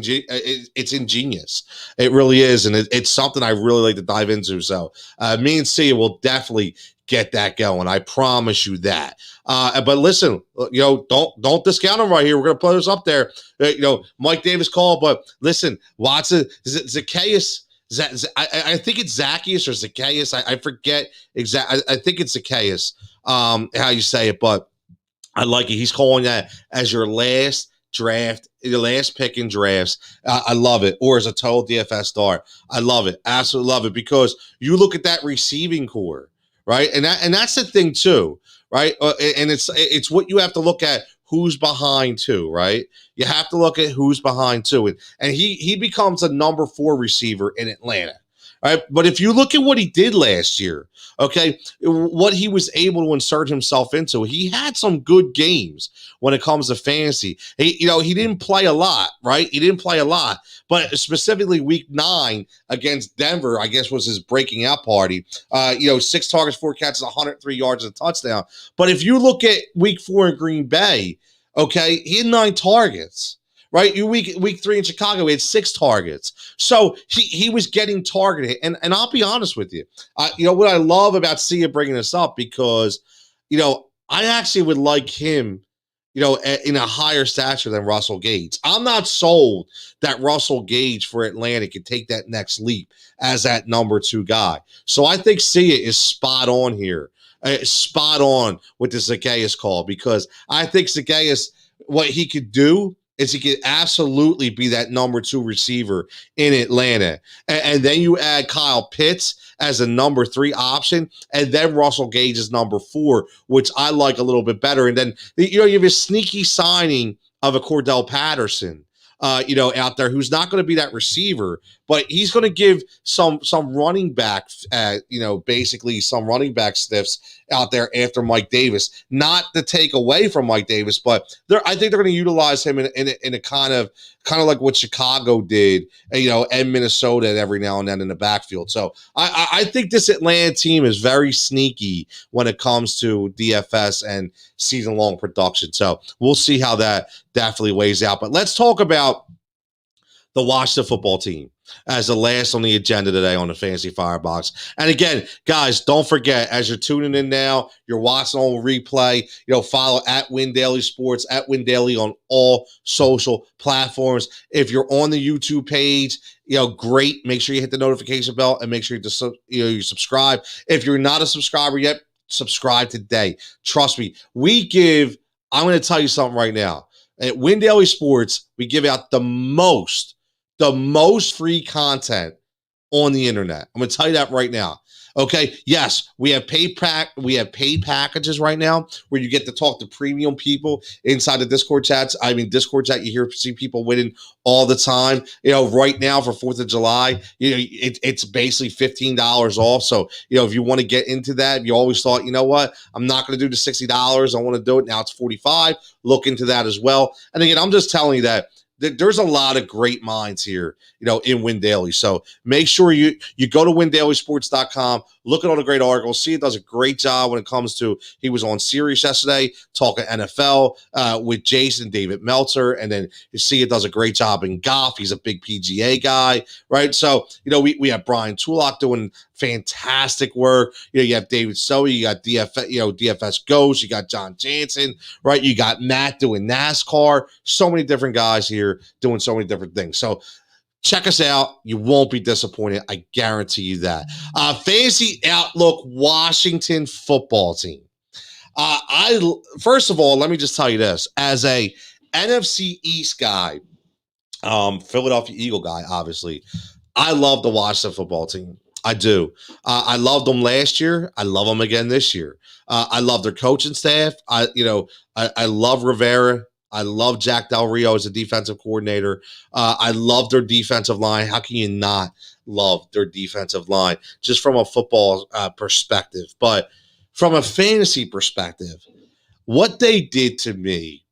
ingenious. It really is, and it's something I really like to dive into. So me and Sia will definitely get that going. I promise you that. But listen, don't discount him right here. We're gonna put this up there. Mike Davis call, but listen, Watson, Zacchaeus. I think it's Zacchaeus or Zacchaeus. I forget exactly. I think it's Zacchaeus. How you say it, but I like it. He's calling that as your last draft, your last pick in drafts. I love it. Or as a total DFS star. I love it. Absolutely love it, because you look at that receiving core, right? And that's the thing too, right? And it's what you have to look at, who's behind too, right? You have to look at who's behind too. And he becomes a number 4 receiver in Atlanta. Right? But if you look at what he did last year, okay, what he was able to insert himself into, he had some good games when it comes to fantasy. He didn't play a lot, right? He didn't play a lot, but specifically week 9 against Denver, I guess, was his breaking out party. 6 targets, 4 catches, 103 yards, and a touchdown. But if you look at week 4 in Green Bay, okay, he had 9 targets. right? Week 3 in Chicago, he had 6 targets. So he was getting targeted. And I'll be honest with you. What I love about Sia bringing this up, because, I actually would like him, in a higher stature than Russell Gage. I'm not sold that Russell Gage for Atlanta can take that next leap as that number 2 guy. So I think Sia is spot on here. Spot on with the Zacchaeus call, because I think Zacchaeus, what he could do is he could absolutely be that number 2 receiver in Atlanta. And then you add Kyle Pitts as a number 3 option, and then Russell Gage is number 4, which I like a little bit better. And then, you have a sneaky signing of a Cordell Patterson, out there, who's not going to be that receiver, but he's going to give some running back, basically some running back sniffs out there after Mike Davis. Not to take away from Mike Davis, but I think they're going to utilize him in a kind of like what Chicago did, and Minnesota every now and then in the backfield. So I think this Atlanta team is very sneaky when it comes to DFS and season-long production. So we'll see how that definitely weighs out. But let's talk about the Washington football team as the last on the agenda today on the Fantasy Firebox. And again, guys, don't forget, as you're tuning in now, you're watching on replay, follow at Win Daily Sports, at Win Daily on all social platforms. If you're on the YouTube page, great. Make sure you hit the notification bell and make sure you subscribe. If you're not a subscriber yet, subscribe today. Trust me, I'm going to tell you something right now. At Win Daily Sports, we give out the most free content on the internet. I'm going to tell you that right now. Okay. Yes, we have paid packages right now where you get to talk to premium people inside the Discord chats. Discord chat, you see people winning all the time. Right now for 4th of July, it's basically $15 off. So, if you want to get into that, if you always thought, what, I'm not going to do the $60. I want to do it. Now it's $45. Look into that as well. And again, I'm just telling you that there's a lot of great minds here, in Win Daily. So make sure you go to windailysports.com, look at all the great articles. See, it does a great job when it comes to, he was on Sirius yesterday talking NFL with Jason David Meltzer. And then you see it does a great job in golf. He's a big PGA guy, right? So, we have Brian Tulloch doing fantastic work. You have David Soe, you got DFS Ghost, you got John Jansen, right? You got Matt doing NASCAR. So many different guys here doing so many different things. So check us out. You won't be disappointed. I guarantee you that. Fantasy Outlook Washington football team. First of all, let me just tell you this. As a NFC East guy, Philadelphia Eagle guy, obviously, I love the Washington football team. I do. I loved them last year. I love them again this year. I love their coaching staff. I love Rivera. I love Jack Del Rio as a defensive coordinator. I love their defensive line. How can you not love their defensive line just from a football perspective? But from a fantasy perspective, what they did to me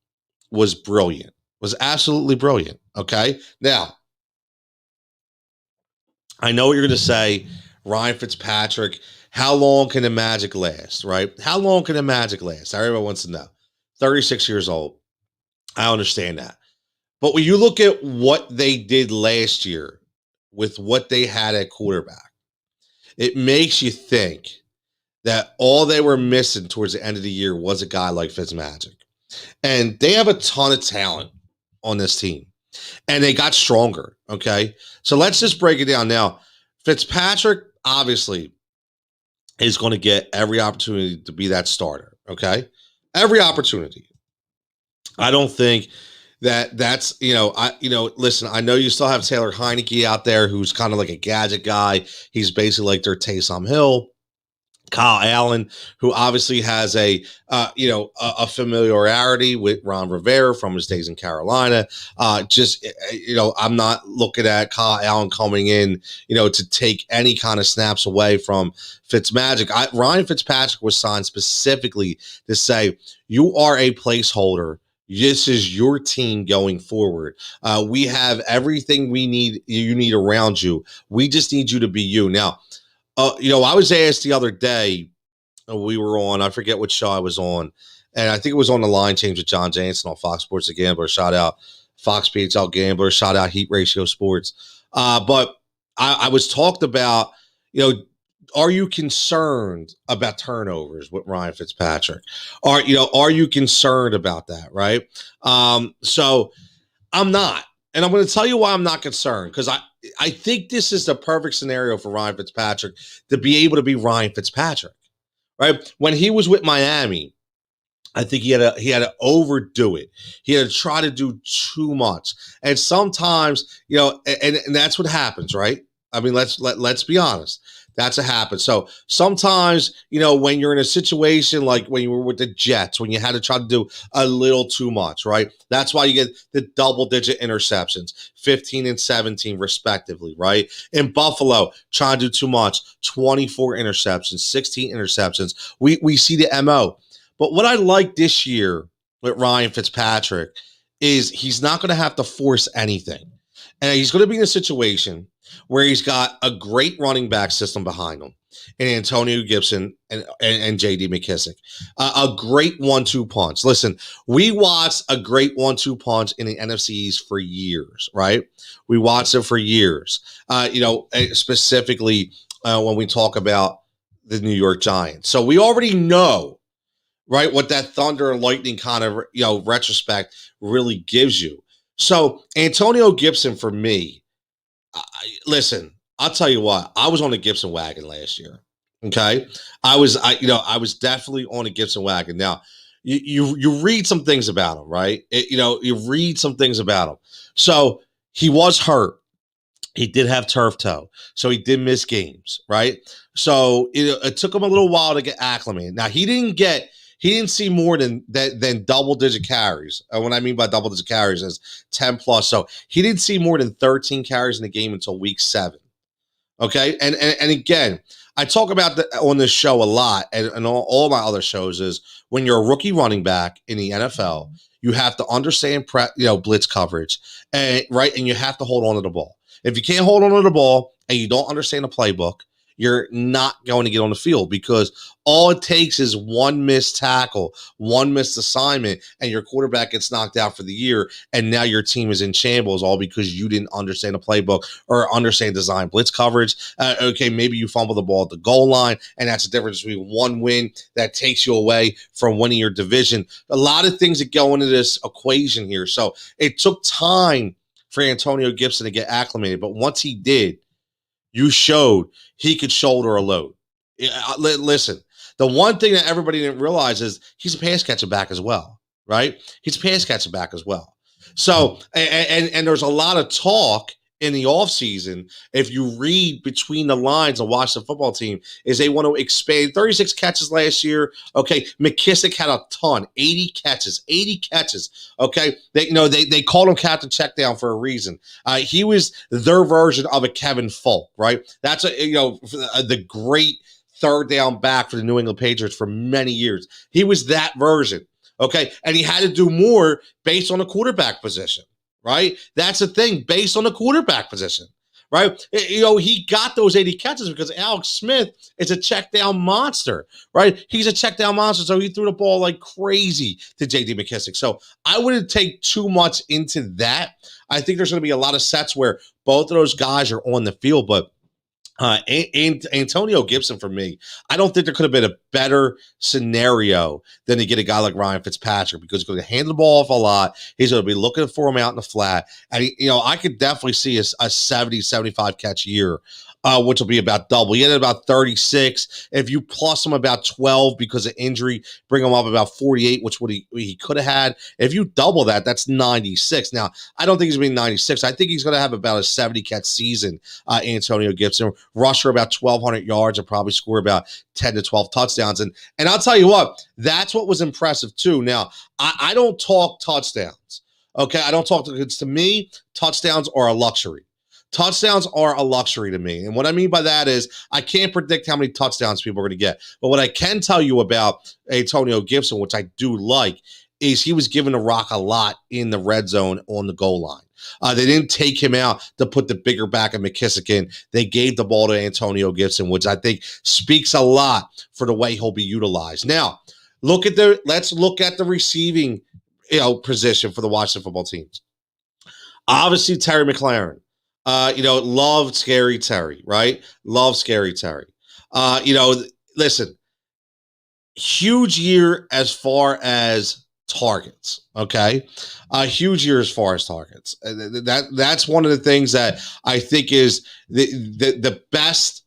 was brilliant, was absolutely brilliant. Okay. Now, I know what you're going to say, Ryan Fitzpatrick. How long can the magic last, right? How long can the magic last? Everyone wants to know. 36 years old. I understand that. But when you look at what they did last year with what they had at quarterback, it makes you think that all they were missing towards the end of the year was a guy like Fitzmagic. And they have a ton of talent on this team. And they got stronger, okay? So let's just break it down. Now, Fitzpatrick, obviously, is going to get every opportunity to be that starter, okay? Every opportunity. I don't think that's, listen, I know you still have Taylor Heineke out there who's kind of like a gadget guy. He's basically like their Taysom Hill. Kyle Allen, who obviously has a familiarity with Ron Rivera from his days in Carolina. I'm not looking at Kyle Allen coming in, to take any kind of snaps away from Fitzmagic. Ryan Fitzpatrick was signed specifically to say, you are a placeholder. This is your team going forward. We have everything you need around you. We just need you to be you. Now, I was asked the other day, we were on, I forget what show I was on, and I think it was on the Line Change with John Jansen on Fox Sports again, but shout out Fox PHL Gambler. Shout out Heat Ratio Sports. But I was talked about, are you concerned about turnovers with Ryan Fitzpatrick? Are you concerned about that, right? So I'm not. And I'm going to tell you why I'm not concerned, because I think this is the perfect scenario for Ryan Fitzpatrick to be able to be Ryan Fitzpatrick, right? When he was with Miami, I think he had to overdo it. He had to try to do too much. And sometimes, and that's what happens, right? I mean, let's be honest. That's what happens. So sometimes, when you're in a situation like when you were with the Jets, when you had to try to do a little too much, right? That's why you get the double-digit interceptions, 15 and 17 respectively, right? In Buffalo, trying to do too much, 24 interceptions, 16 interceptions. We see the MO. But what I like this year with Ryan Fitzpatrick is he's not going to have to force anything. And he's going to be in a situation where he's got a great running back system behind him and Antonio Gibson and J.D. McKissick. A great 1-2 punch. Listen, we watched a great 1-2 punch in the NFC East for years, right? We watched it for years. Specifically when we talk about the New York Giants. So we already know, right, what that thunder and lightning kind of, retrospect really gives you. So Antonio Gibson, for me, listen, I'll tell you what, I was on the Gibson wagon last year. Okay. I was definitely on a Gibson wagon. Now you read some things about him, right? You read some things about him. So he was hurt. He did have turf toe, so he did miss games, right? So it took him a little while to get acclimated. Now he didn't see more than double-digit carries. What I mean by double-digit carries is 10 plus. So he didn't see more than 13 carries in the game until week 7. Okay, and again, I talk about on this show a lot, and all my other shows is when you're a rookie running back in the NFL, you have to understand blitz coverage, and you have to hold on to the ball. If you can't hold on to the ball and you don't understand the playbook, you're not going to get on the field, because all it takes is one missed tackle, one missed assignment, and your quarterback gets knocked out for the year, and now your team is in shambles, all because you didn't understand the playbook or understand design blitz coverage. Okay, maybe you fumble the ball at the goal line, and that's the difference between one win that takes you away from winning your division. A lot of things that go into this equation here. So it took time for Antonio Gibson to get acclimated, but once he did, you showed he could shoulder a load. Listen, the one thing that everybody didn't realize is he's a pass catching back as well, right? He's a pass catching back as well. So, and there's a lot of talk in the offseason, if you read between the lines and watch the football team, is they want to expand. 36 catches last year. Okay, McKissick had a ton, 80 catches. Okay, they called him Captain Checkdown for a reason. He was their version of a Kevin Folk, right? That's the great third down back for the New England Patriots for many years. He was that version. Okay, and he had to do more based on the quarterback position. Right? That's the thing, based on the quarterback position, right? He got those 80 catches because Alex Smith is a check down monster, right? He's a check down monster, so he threw the ball like crazy to J.D. McKissick. So I wouldn't take too much into that. I think there's going to be a lot of sets where both of those guys are on the field, but Antonio Gibson, for me, I don't think there could have been a better scenario than to get a guy like Ryan Fitzpatrick, because he's going to hand the ball off a lot. He's going to be looking for him out in the flat. And, I could definitely see a 70, 75 catch year, which will be about double. He had about 36. If you plus him about 12 because of injury, bring him up about 48, which he could have had. If you double that, that's 96. Now, I don't think he's going to be 96. I think he's going to have about a 70 catch season, Antonio Gibson. Rush for about 1,200 yards and probably score about 10 to 12 touchdowns. And I'll tell you what, that's what was impressive too. Now, I don't talk touchdowns. Okay, I don't talk to me, touchdowns are a luxury. Touchdowns are a luxury to me. And what I mean by that is I can't predict how many touchdowns people are going to get. But what I can tell you about Antonio Gibson, which I do like, is he was given the rock a lot in the red zone on the goal line. They didn't take him out to put the bigger back of McKissick in. They gave the ball to Antonio Gibson, which I think speaks a lot for the way he'll be utilized. Now, let's look at the receiving position for the Washington football teams. Obviously, Terry McLaren. Loved Scary Terry, right? Love Scary Terry. Listen, huge year as far as targets. Okay, a huge year as far as targets. That's one of the things that I think is the best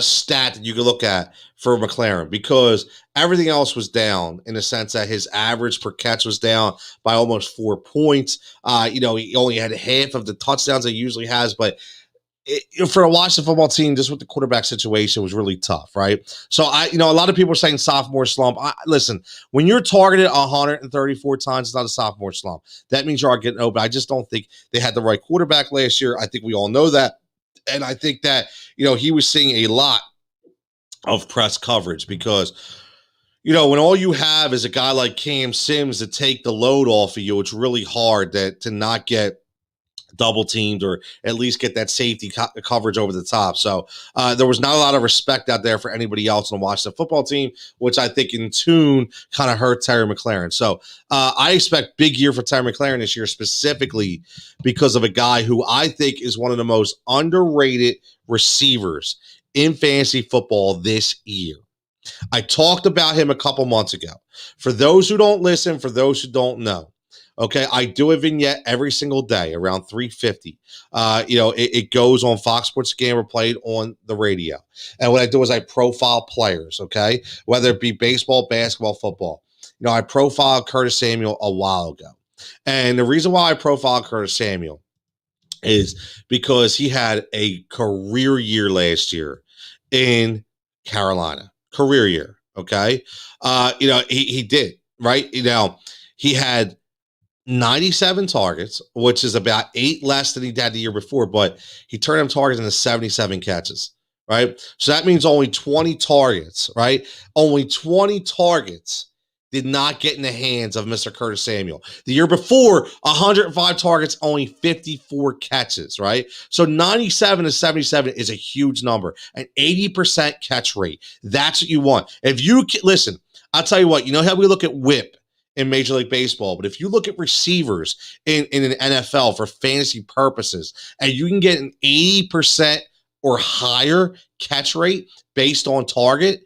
stat that you can look at for McLaren, because everything else was down in the sense that his average per catch was down by almost 4 points. He only had half of the touchdowns he usually has, but for a Washington football team, just with the quarterback situation, was really tough, right? So a lot of people are saying sophomore slump. Listen, when you're targeted 134 times, it's not a sophomore slump. That means you are getting open. I just don't think they had the right quarterback last year. I think we all know that. And I think that, he was seeing a lot of press coverage because, when all you have is a guy like Cam Sims to take the load off of you, it's really hard to not get double teamed or at least get that safety coverage over the top. So there was not a lot of respect out there for anybody else on the Washington football team, which I think in tune kind of hurt Terry McLaren. So I expect big year for Terry McLaren this year, specifically because of a guy who I think is one of the most underrated receivers in fantasy football this year. I talked about him a couple months ago. For those who don't listen, for those who don't know, okay, I do a vignette every single day around 3:50. It goes on Fox Sports Gamer, played on the radio. And what I do is I profile players, okay, whether it be baseball, basketball, football. I profiled Curtis Samuel a while ago. And the reason why I profiled Curtis Samuel is because he had a career year last year in Carolina. Career year, okay? He did, right? He had 97 targets, which is about 8 less than he had the year before, but he turned them targets into 77 catches, right? So that means only 20 targets, right? Only 20 targets did not get in the hands of Mr. Curtis Samuel. The year before, 105 targets, only 54 catches, right? So 97 to 77 is a huge number, an 80% catch rate. That's what you want. If you listen, I'll tell you what, how we look at whip in Major League Baseball, but if you look at receivers in an NFL for fantasy purposes, and you can get an 80% or higher catch rate based on target,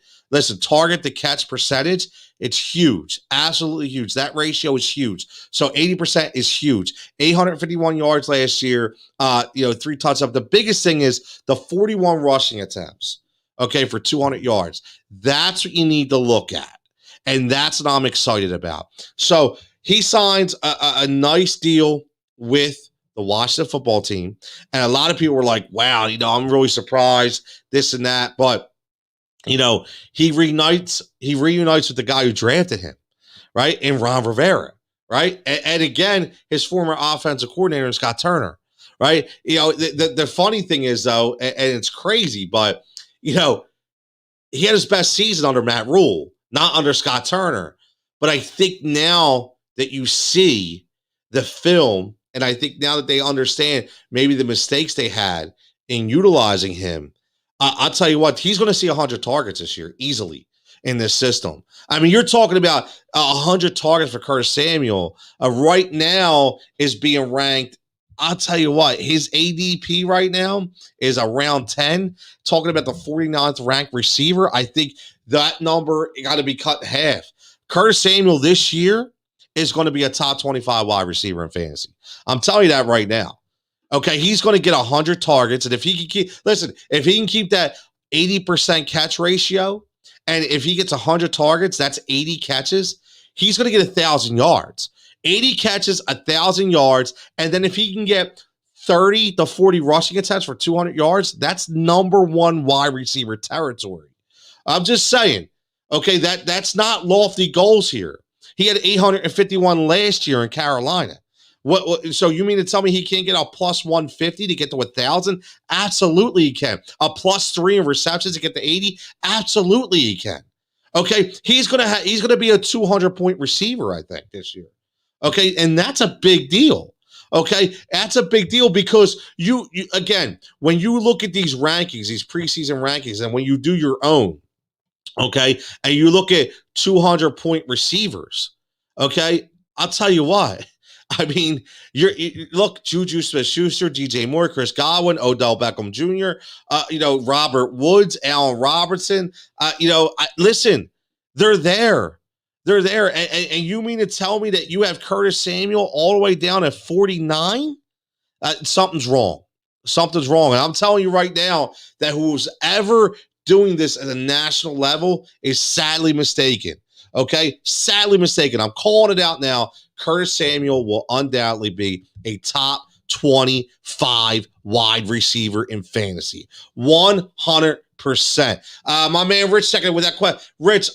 target to catch percentage, it's huge, absolutely huge. That ratio is huge. So 80% is huge. 851 yards last year, 3 touchdowns. The biggest thing is the 41 rushing attempts, okay, for 200 yards. That's what you need to look at. And that's what I'm excited about. So he signs a nice deal with the Washington football team. And a lot of people were like, wow, I'm really surprised, this and that. But, he reunites with the guy who drafted him, right? And Ron Rivera, right? And again, his former offensive coordinator, Scott Turner, right? The funny thing is, though, and it's crazy, but, he had his best season under Matt Rule, not under Scott Turner. But I think now that you see the film, and I think now that they understand maybe the mistakes they had in utilizing him, I'll tell you what, he's going to see 100 targets this year easily in this system. I mean, you're talking about 100 targets for Curtis Samuel. Right now is being ranked. I'll tell you what, his ADP right now is around 10. Talking about the 49th ranked receiver, I think that number got to be cut in half. Curtis Samuel this year is going to be a top 25 wide receiver in fantasy. I'm telling you that right now. Okay, he's going to get 100 targets, and if he can keep that 80% catch ratio, and if he gets 100 targets, that's 80 catches, he's going to get 1,000 yards. 80 catches, 1,000 yards, and then if he can get 30 to 40 rushing attempts for 200 yards, that's number one wide receiver territory. I'm just saying, okay, that's not lofty goals here. He had 851 last year in Carolina. What? So you mean to tell me he can't get a plus 150 to get to 1,000? Absolutely he can. A plus 3 in receptions to get to 80? Absolutely he can. Okay, he's gonna be a 200-point receiver, I think, this year. Okay, and that's a big deal. Okay, that's a big deal because you again, when you look at these rankings, these preseason rankings, and when you do your own, okay, and you look at 200-point receivers, okay, I'll tell you what. I mean, look, Juju Smith-Schuster, DJ Moore, Chris Godwin, Odell Beckham Jr., Robert Woods, Allen Robertson. Listen, they're there. They're there. And you mean to tell me that you have Curtis Samuel all the way down at 49? Something's wrong. Something's wrong. And I'm telling you right now that who's ever doing this at a national level is sadly mistaken. Okay? Sadly mistaken. I'm calling it out now. Curtis Samuel will undoubtedly be a top 25 wide receiver in fantasy. 100%. My man Rich checking with that question. Rich,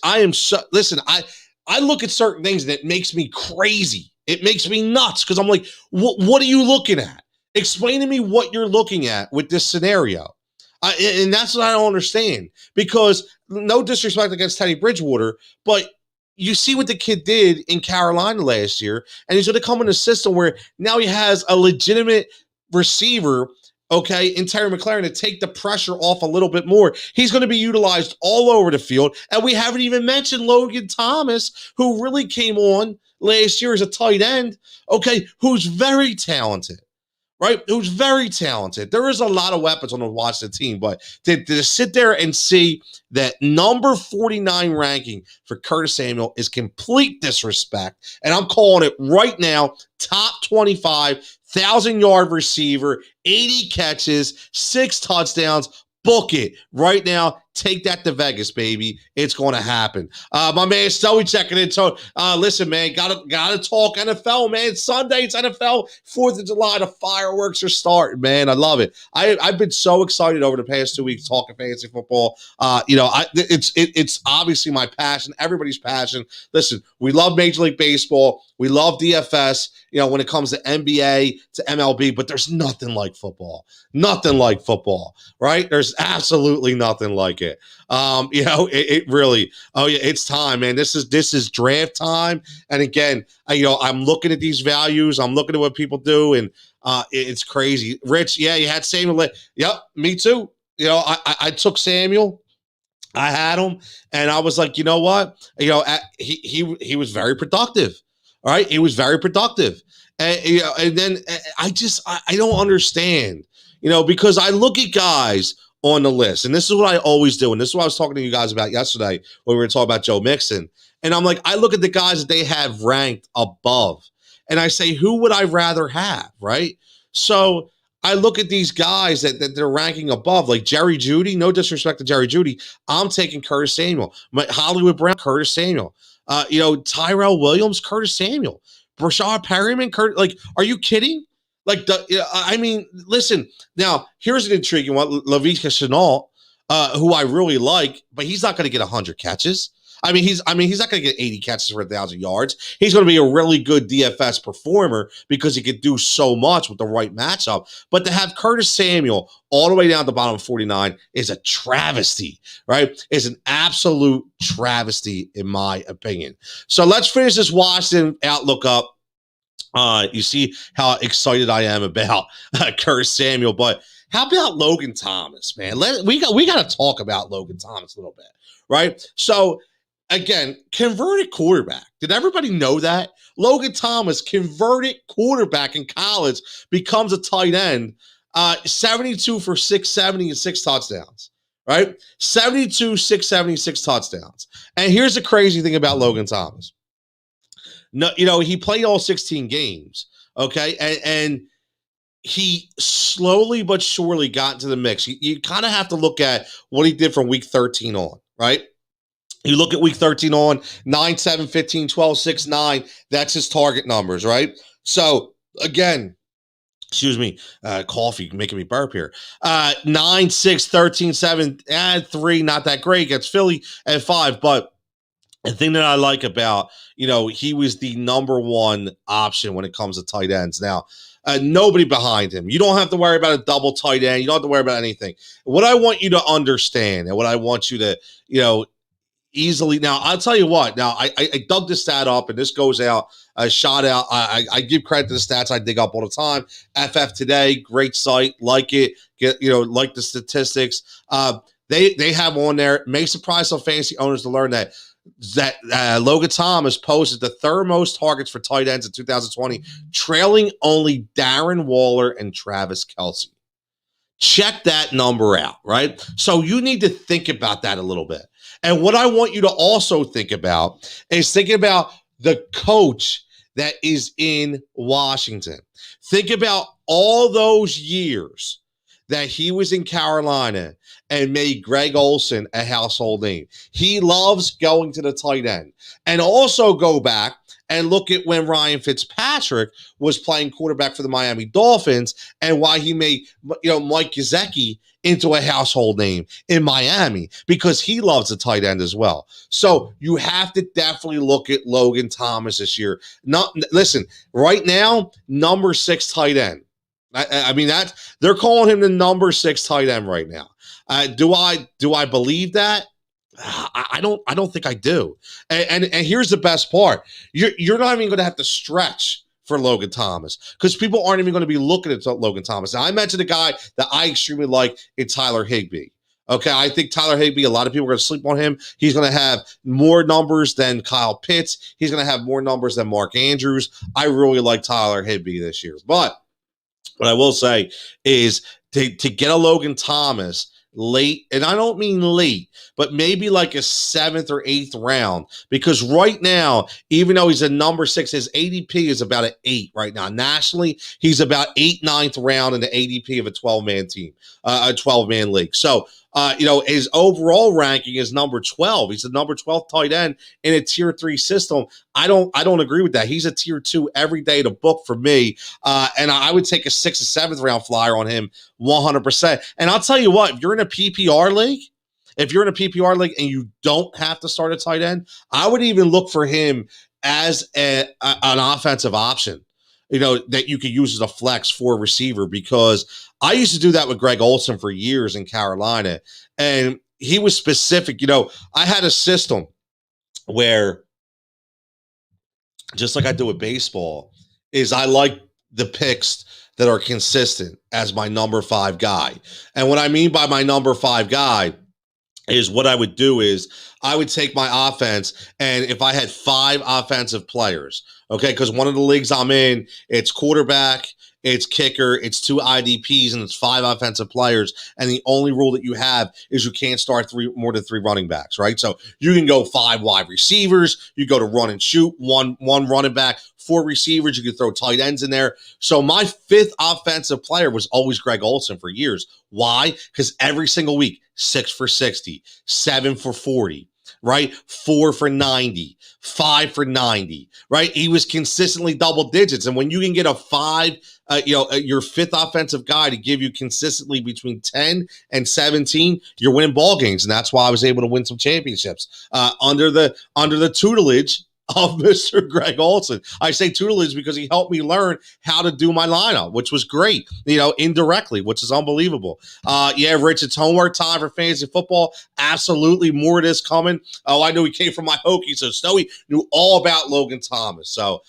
listen, I look at certain things and it makes me crazy. It makes me nuts because I'm like, what are you looking at? Explain to me what you're looking at with this scenario. And that's what I don't understand, because no disrespect against Teddy Bridgewater, but you see what the kid did in Carolina last year, and he's going to come in a system where now he has a legitimate receiver, okay, in Terry McLaurin to take the pressure off a little bit more. He's going to be utilized all over the field, and we haven't even mentioned Logan Thomas, who really came on last year as a tight end, okay, who's very talented. Right, who's very talented. There is a lot of weapons on the Washington team, but to sit there and see that number 49 ranking for Curtis Samuel is complete disrespect. And I'm calling it right now, top 25, 1,000-yard receiver, 80 catches, 6 touchdowns. Book it right now. Take that to Vegas, baby. It's going to happen. My man Stoey checking in. So, listen, man, gotta talk NFL, man. It's Sunday. It's NFL 4th of July. The fireworks are starting, man. I love it. I've been so excited over the past 2 weeks talking fantasy football. It's obviously my passion. Everybody's passion. Listen, we love Major League Baseball. We love DFS. When it comes to NBA to MLB, but there's nothing like football. Nothing like football, right? There's absolutely nothing like it. It really, it's time, man. This is draft time. And again, I'm looking at these values. I'm looking at what people do, and it's crazy. Rich, yeah, you had Samuel. Yep, me too. I took Samuel. I had him, and I was like, you know what? He was very productive. All right, he was very productive, and then I don't understand, because I look at guys on the list, and this is what I always do, and this is what I was talking to you guys about yesterday when we were talking about Joe Mixon, and I'm like, I look at the guys that they have ranked above, and I say, who would I rather have, right? So I look at these guys that they're ranking above, like Jerry Jeudy. No disrespect to Jerry Jeudy, I'm taking Curtis Samuel. Hollywood Brown, Curtis Samuel. Tyrell Williams, Curtis Samuel. Brashard Perryman, are you kidding? Listen, now here's an intriguing one. Laviska Shenault, who I really like, but he's not going to get 100 catches. He's not going to get 80 catches for 1,000 yards. He's going to be a really good DFS performer because he could do so much with the right matchup. But to have Curtis Samuel all the way down to the bottom of 49 is a travesty, right? It's an absolute travesty, in my opinion. So let's finish this Washington outlook up. You see how excited I am about Curtis Samuel, but how about Logan Thomas, man? We got to talk about Logan Thomas a little bit, right? So, again, converted quarterback. Did everybody know that? Logan Thomas, converted quarterback in college, becomes a tight end. 72 for 670 and 6 touchdowns, right? 72, 670, 6 touchdowns. And here's the crazy thing about Logan Thomas. No, he played all 16 games, okay? And he slowly but surely got into the mix. You kind of have to look at what he did from week 13 on, right? You look at week 13 on, 9, 7, 15, 12, 6, 9. That's his target numbers, right? So, again, excuse me, coffee making me burp here. 9, 6, 13, 7, and 3, not that great. Gets Philly at 5. But the thing that I like about, he was the number one option when it comes to tight ends. Now, nobody behind him. You don't have to worry about a double tight end. You don't have to worry about anything. What I want you to understand and what I want you to, easily. Now, I'll tell you what. Now, I dug this stat up, and this goes out, shot out. I give credit to the stats I dig up all the time. FF Today, great site. Like it. Like the statistics. They have on there. May surprise some fantasy owners to learn that that Logan Thomas posted the third most targets for tight ends in 2020, trailing only Darren Waller and Travis Kelce. Check that number out, right? So you need to think about that a little bit. And what I want you to also think about is thinking about the coach that is in Washington. Think about all those years that he was in Carolina and made Greg Olsen a household name. He loves going to the tight end. And also go back and look at when Ryan Fitzpatrick was playing quarterback for the Miami Dolphins and why he made, Mike Gesicki into a household name in Miami, because he loves the tight end as well. So you have to definitely look at Logan Thomas this year. Listen, right now, number 6 tight end. I mean, that they're calling him the number 6 tight end right now. Do I believe that? I don't think I do. And here's the best part: you're not even going to have to stretch for Logan Thomas, because people aren't even going to be looking at Logan Thomas. Now, I mentioned a guy that I extremely like in Tyler Higbee. Okay, I think Tyler Higbee, a lot of people are going to sleep on him. He's going to have more numbers than Kyle Pitts. He's going to have more numbers than Mark Andrews. I really like Tyler Higbee this year. But what I will say is to get a Logan Thomas late, and I don't mean late, but maybe like a 7th or 8th round, because right now, even though he's a number 6, his ADP is about an 8 right now. Nationally, he's about 8th, 9th round in the ADP of a 12-man team, a 12-man league. So, his overall ranking is number 12. He's the number 12 tight end in a tier 3 system. I don't agree with that. He's a tier 2 every day to book for me. And I would take a 6th or 7th round flyer on him 100%. And I'll tell you what, if you're in a PPR league and you don't have to start a tight end, I would even look for him as an offensive option, that you could use as a flex for a receiver, because I used to do that with Greg Olsen for years in Carolina, and he was specific. I had a system where, just like I do with baseball, is I like the picks that are consistent as my number 5 guy. And what I mean by my number 5 guy is, what I would do is I would take my offense, and if I had 5 offensive players, okay, because one of the leagues I'm in, it's quarterback, it's kicker, it's 2 IDPs, and it's 5 offensive players. And the only rule that you have is you can't start more than 3 running backs, right? So you can go 5 wide receivers, you go to run and shoot, one running back, 4 receivers, you can throw tight ends in there. So my 5th offensive player was always Greg Olsen for years. Why? Because every single week, 6 for 60, 7 for 40. Right? 4 for 90, 5 for 90, right? He was consistently double digits. And when you can get a 5, your 5th offensive guy to give you consistently between 10 and 17, you're winning ball games. And that's why I was able to win some championships under the tutelage of Mr. Greg Olsen. I say tutelage because he helped me learn how to do my lineup, which was great, indirectly, which is unbelievable. Rich, it's homework time for fantasy football. Absolutely, more of this coming. Oh, I knew he came from my Hokies, so Snowy knew all about Logan Thomas. So,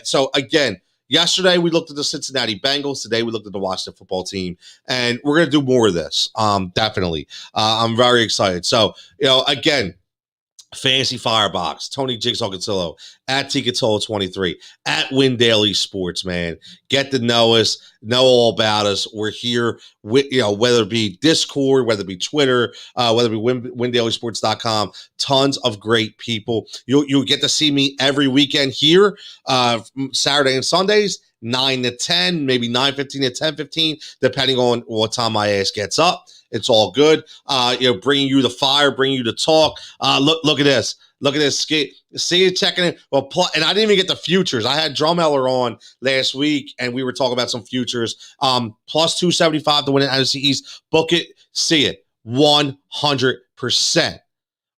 so again, yesterday we looked at the Cincinnati Bengals. Today we looked at the Washington football team, and we're going to do more of this, definitely. I'm very excited. So, again, Fantasy Firebox, Tony Jigsaw Cutillo, at Cutillo23, at Win Daily Sports, man. Get to know us, know all about us. We're here with, whether it be Discord, whether it be Twitter, whether it be WinDailySports.com, tons of great people. You'll get to see me every weekend here, Saturday and Sundays, 9 to 10, maybe 9:15 to 10:15, depending on what time my ass gets up. It's all good. Bringing you the fire, bringing you the talk. Look at this. Look at this. See you checking in. Well, and I didn't even get the futures. I had Drummeller on last week, and we were talking about some futures. Plus 275 to win an NFC East. Book it. See it. 100%.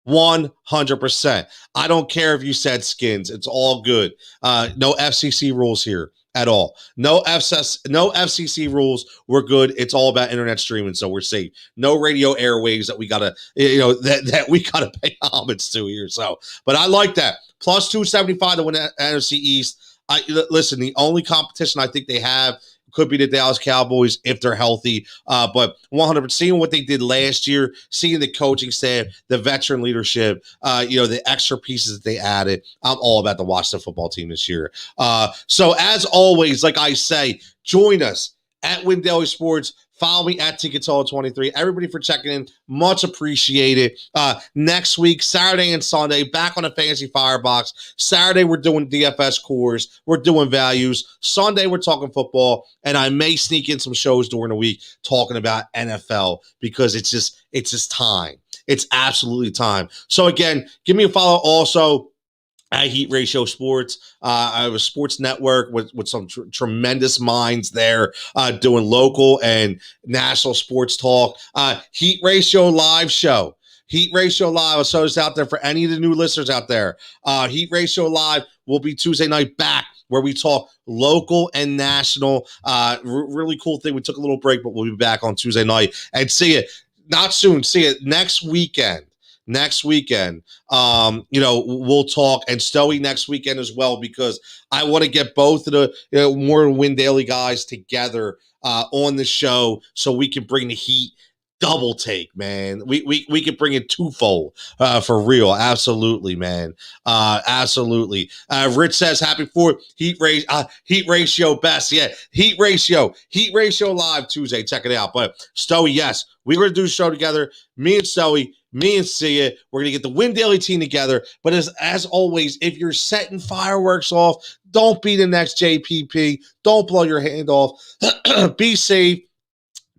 100%. I don't care if you said skins. It's all good. No FCC rules here at all. No FCC rules. We're good. It's all about internet streaming, so we're safe. No radio airwaves that we gotta, that we gotta pay homage to here. So, but I like that. Plus 275 to win NFC East. Listen, the only competition I think they have could be the Dallas Cowboys if they're healthy. But 100%, seeing what they did last year, seeing the coaching staff, the veteran leadership, the extra pieces that they added, I'm all about the Washington football team this year. So as always, like I say, join us at Win Daily Sports. Follow me at Cutillo23. Everybody for checking in. Much appreciated. Next week, Saturday and Sunday, back on the Fantasy Firebox. Saturday, we're doing DFS cores. We're doing values. Sunday, we're talking football. And I may sneak in some shows during the week talking about NFL because it's just time. It's absolutely time. So again, give me a follow also at Heat Ratio Sports. I have a sports network with some tremendous minds there doing local and national sports talk. Heat Ratio Live Show. Heat Ratio Live. So it's out there for any of the new listeners out there. Heat Ratio Live will be Tuesday night back where we talk local and national. Really cool thing. We took a little break, but we'll be back on Tuesday night. And see it, not soon, see it next weekend. We'll talk, and Stoey next weekend as well, because I want to get both of the more Win Daily guys together on the show so we can bring the heat double take, man. We can bring it twofold for real. Absolutely, man. Absolutely. Rich says happy for Heat Ratio best. Yeah, Heat Ratio Live Tuesday. Check it out. But Stoey, yes, we're going to do a show together. Me and Stoey. Me and Sia, we're going to get the Win Daily team together. But as always, if you're setting fireworks off, don't be the next JPP. Don't blow your hand off. Be safe,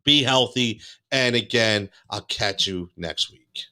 be healthy. And again, I'll catch you next week.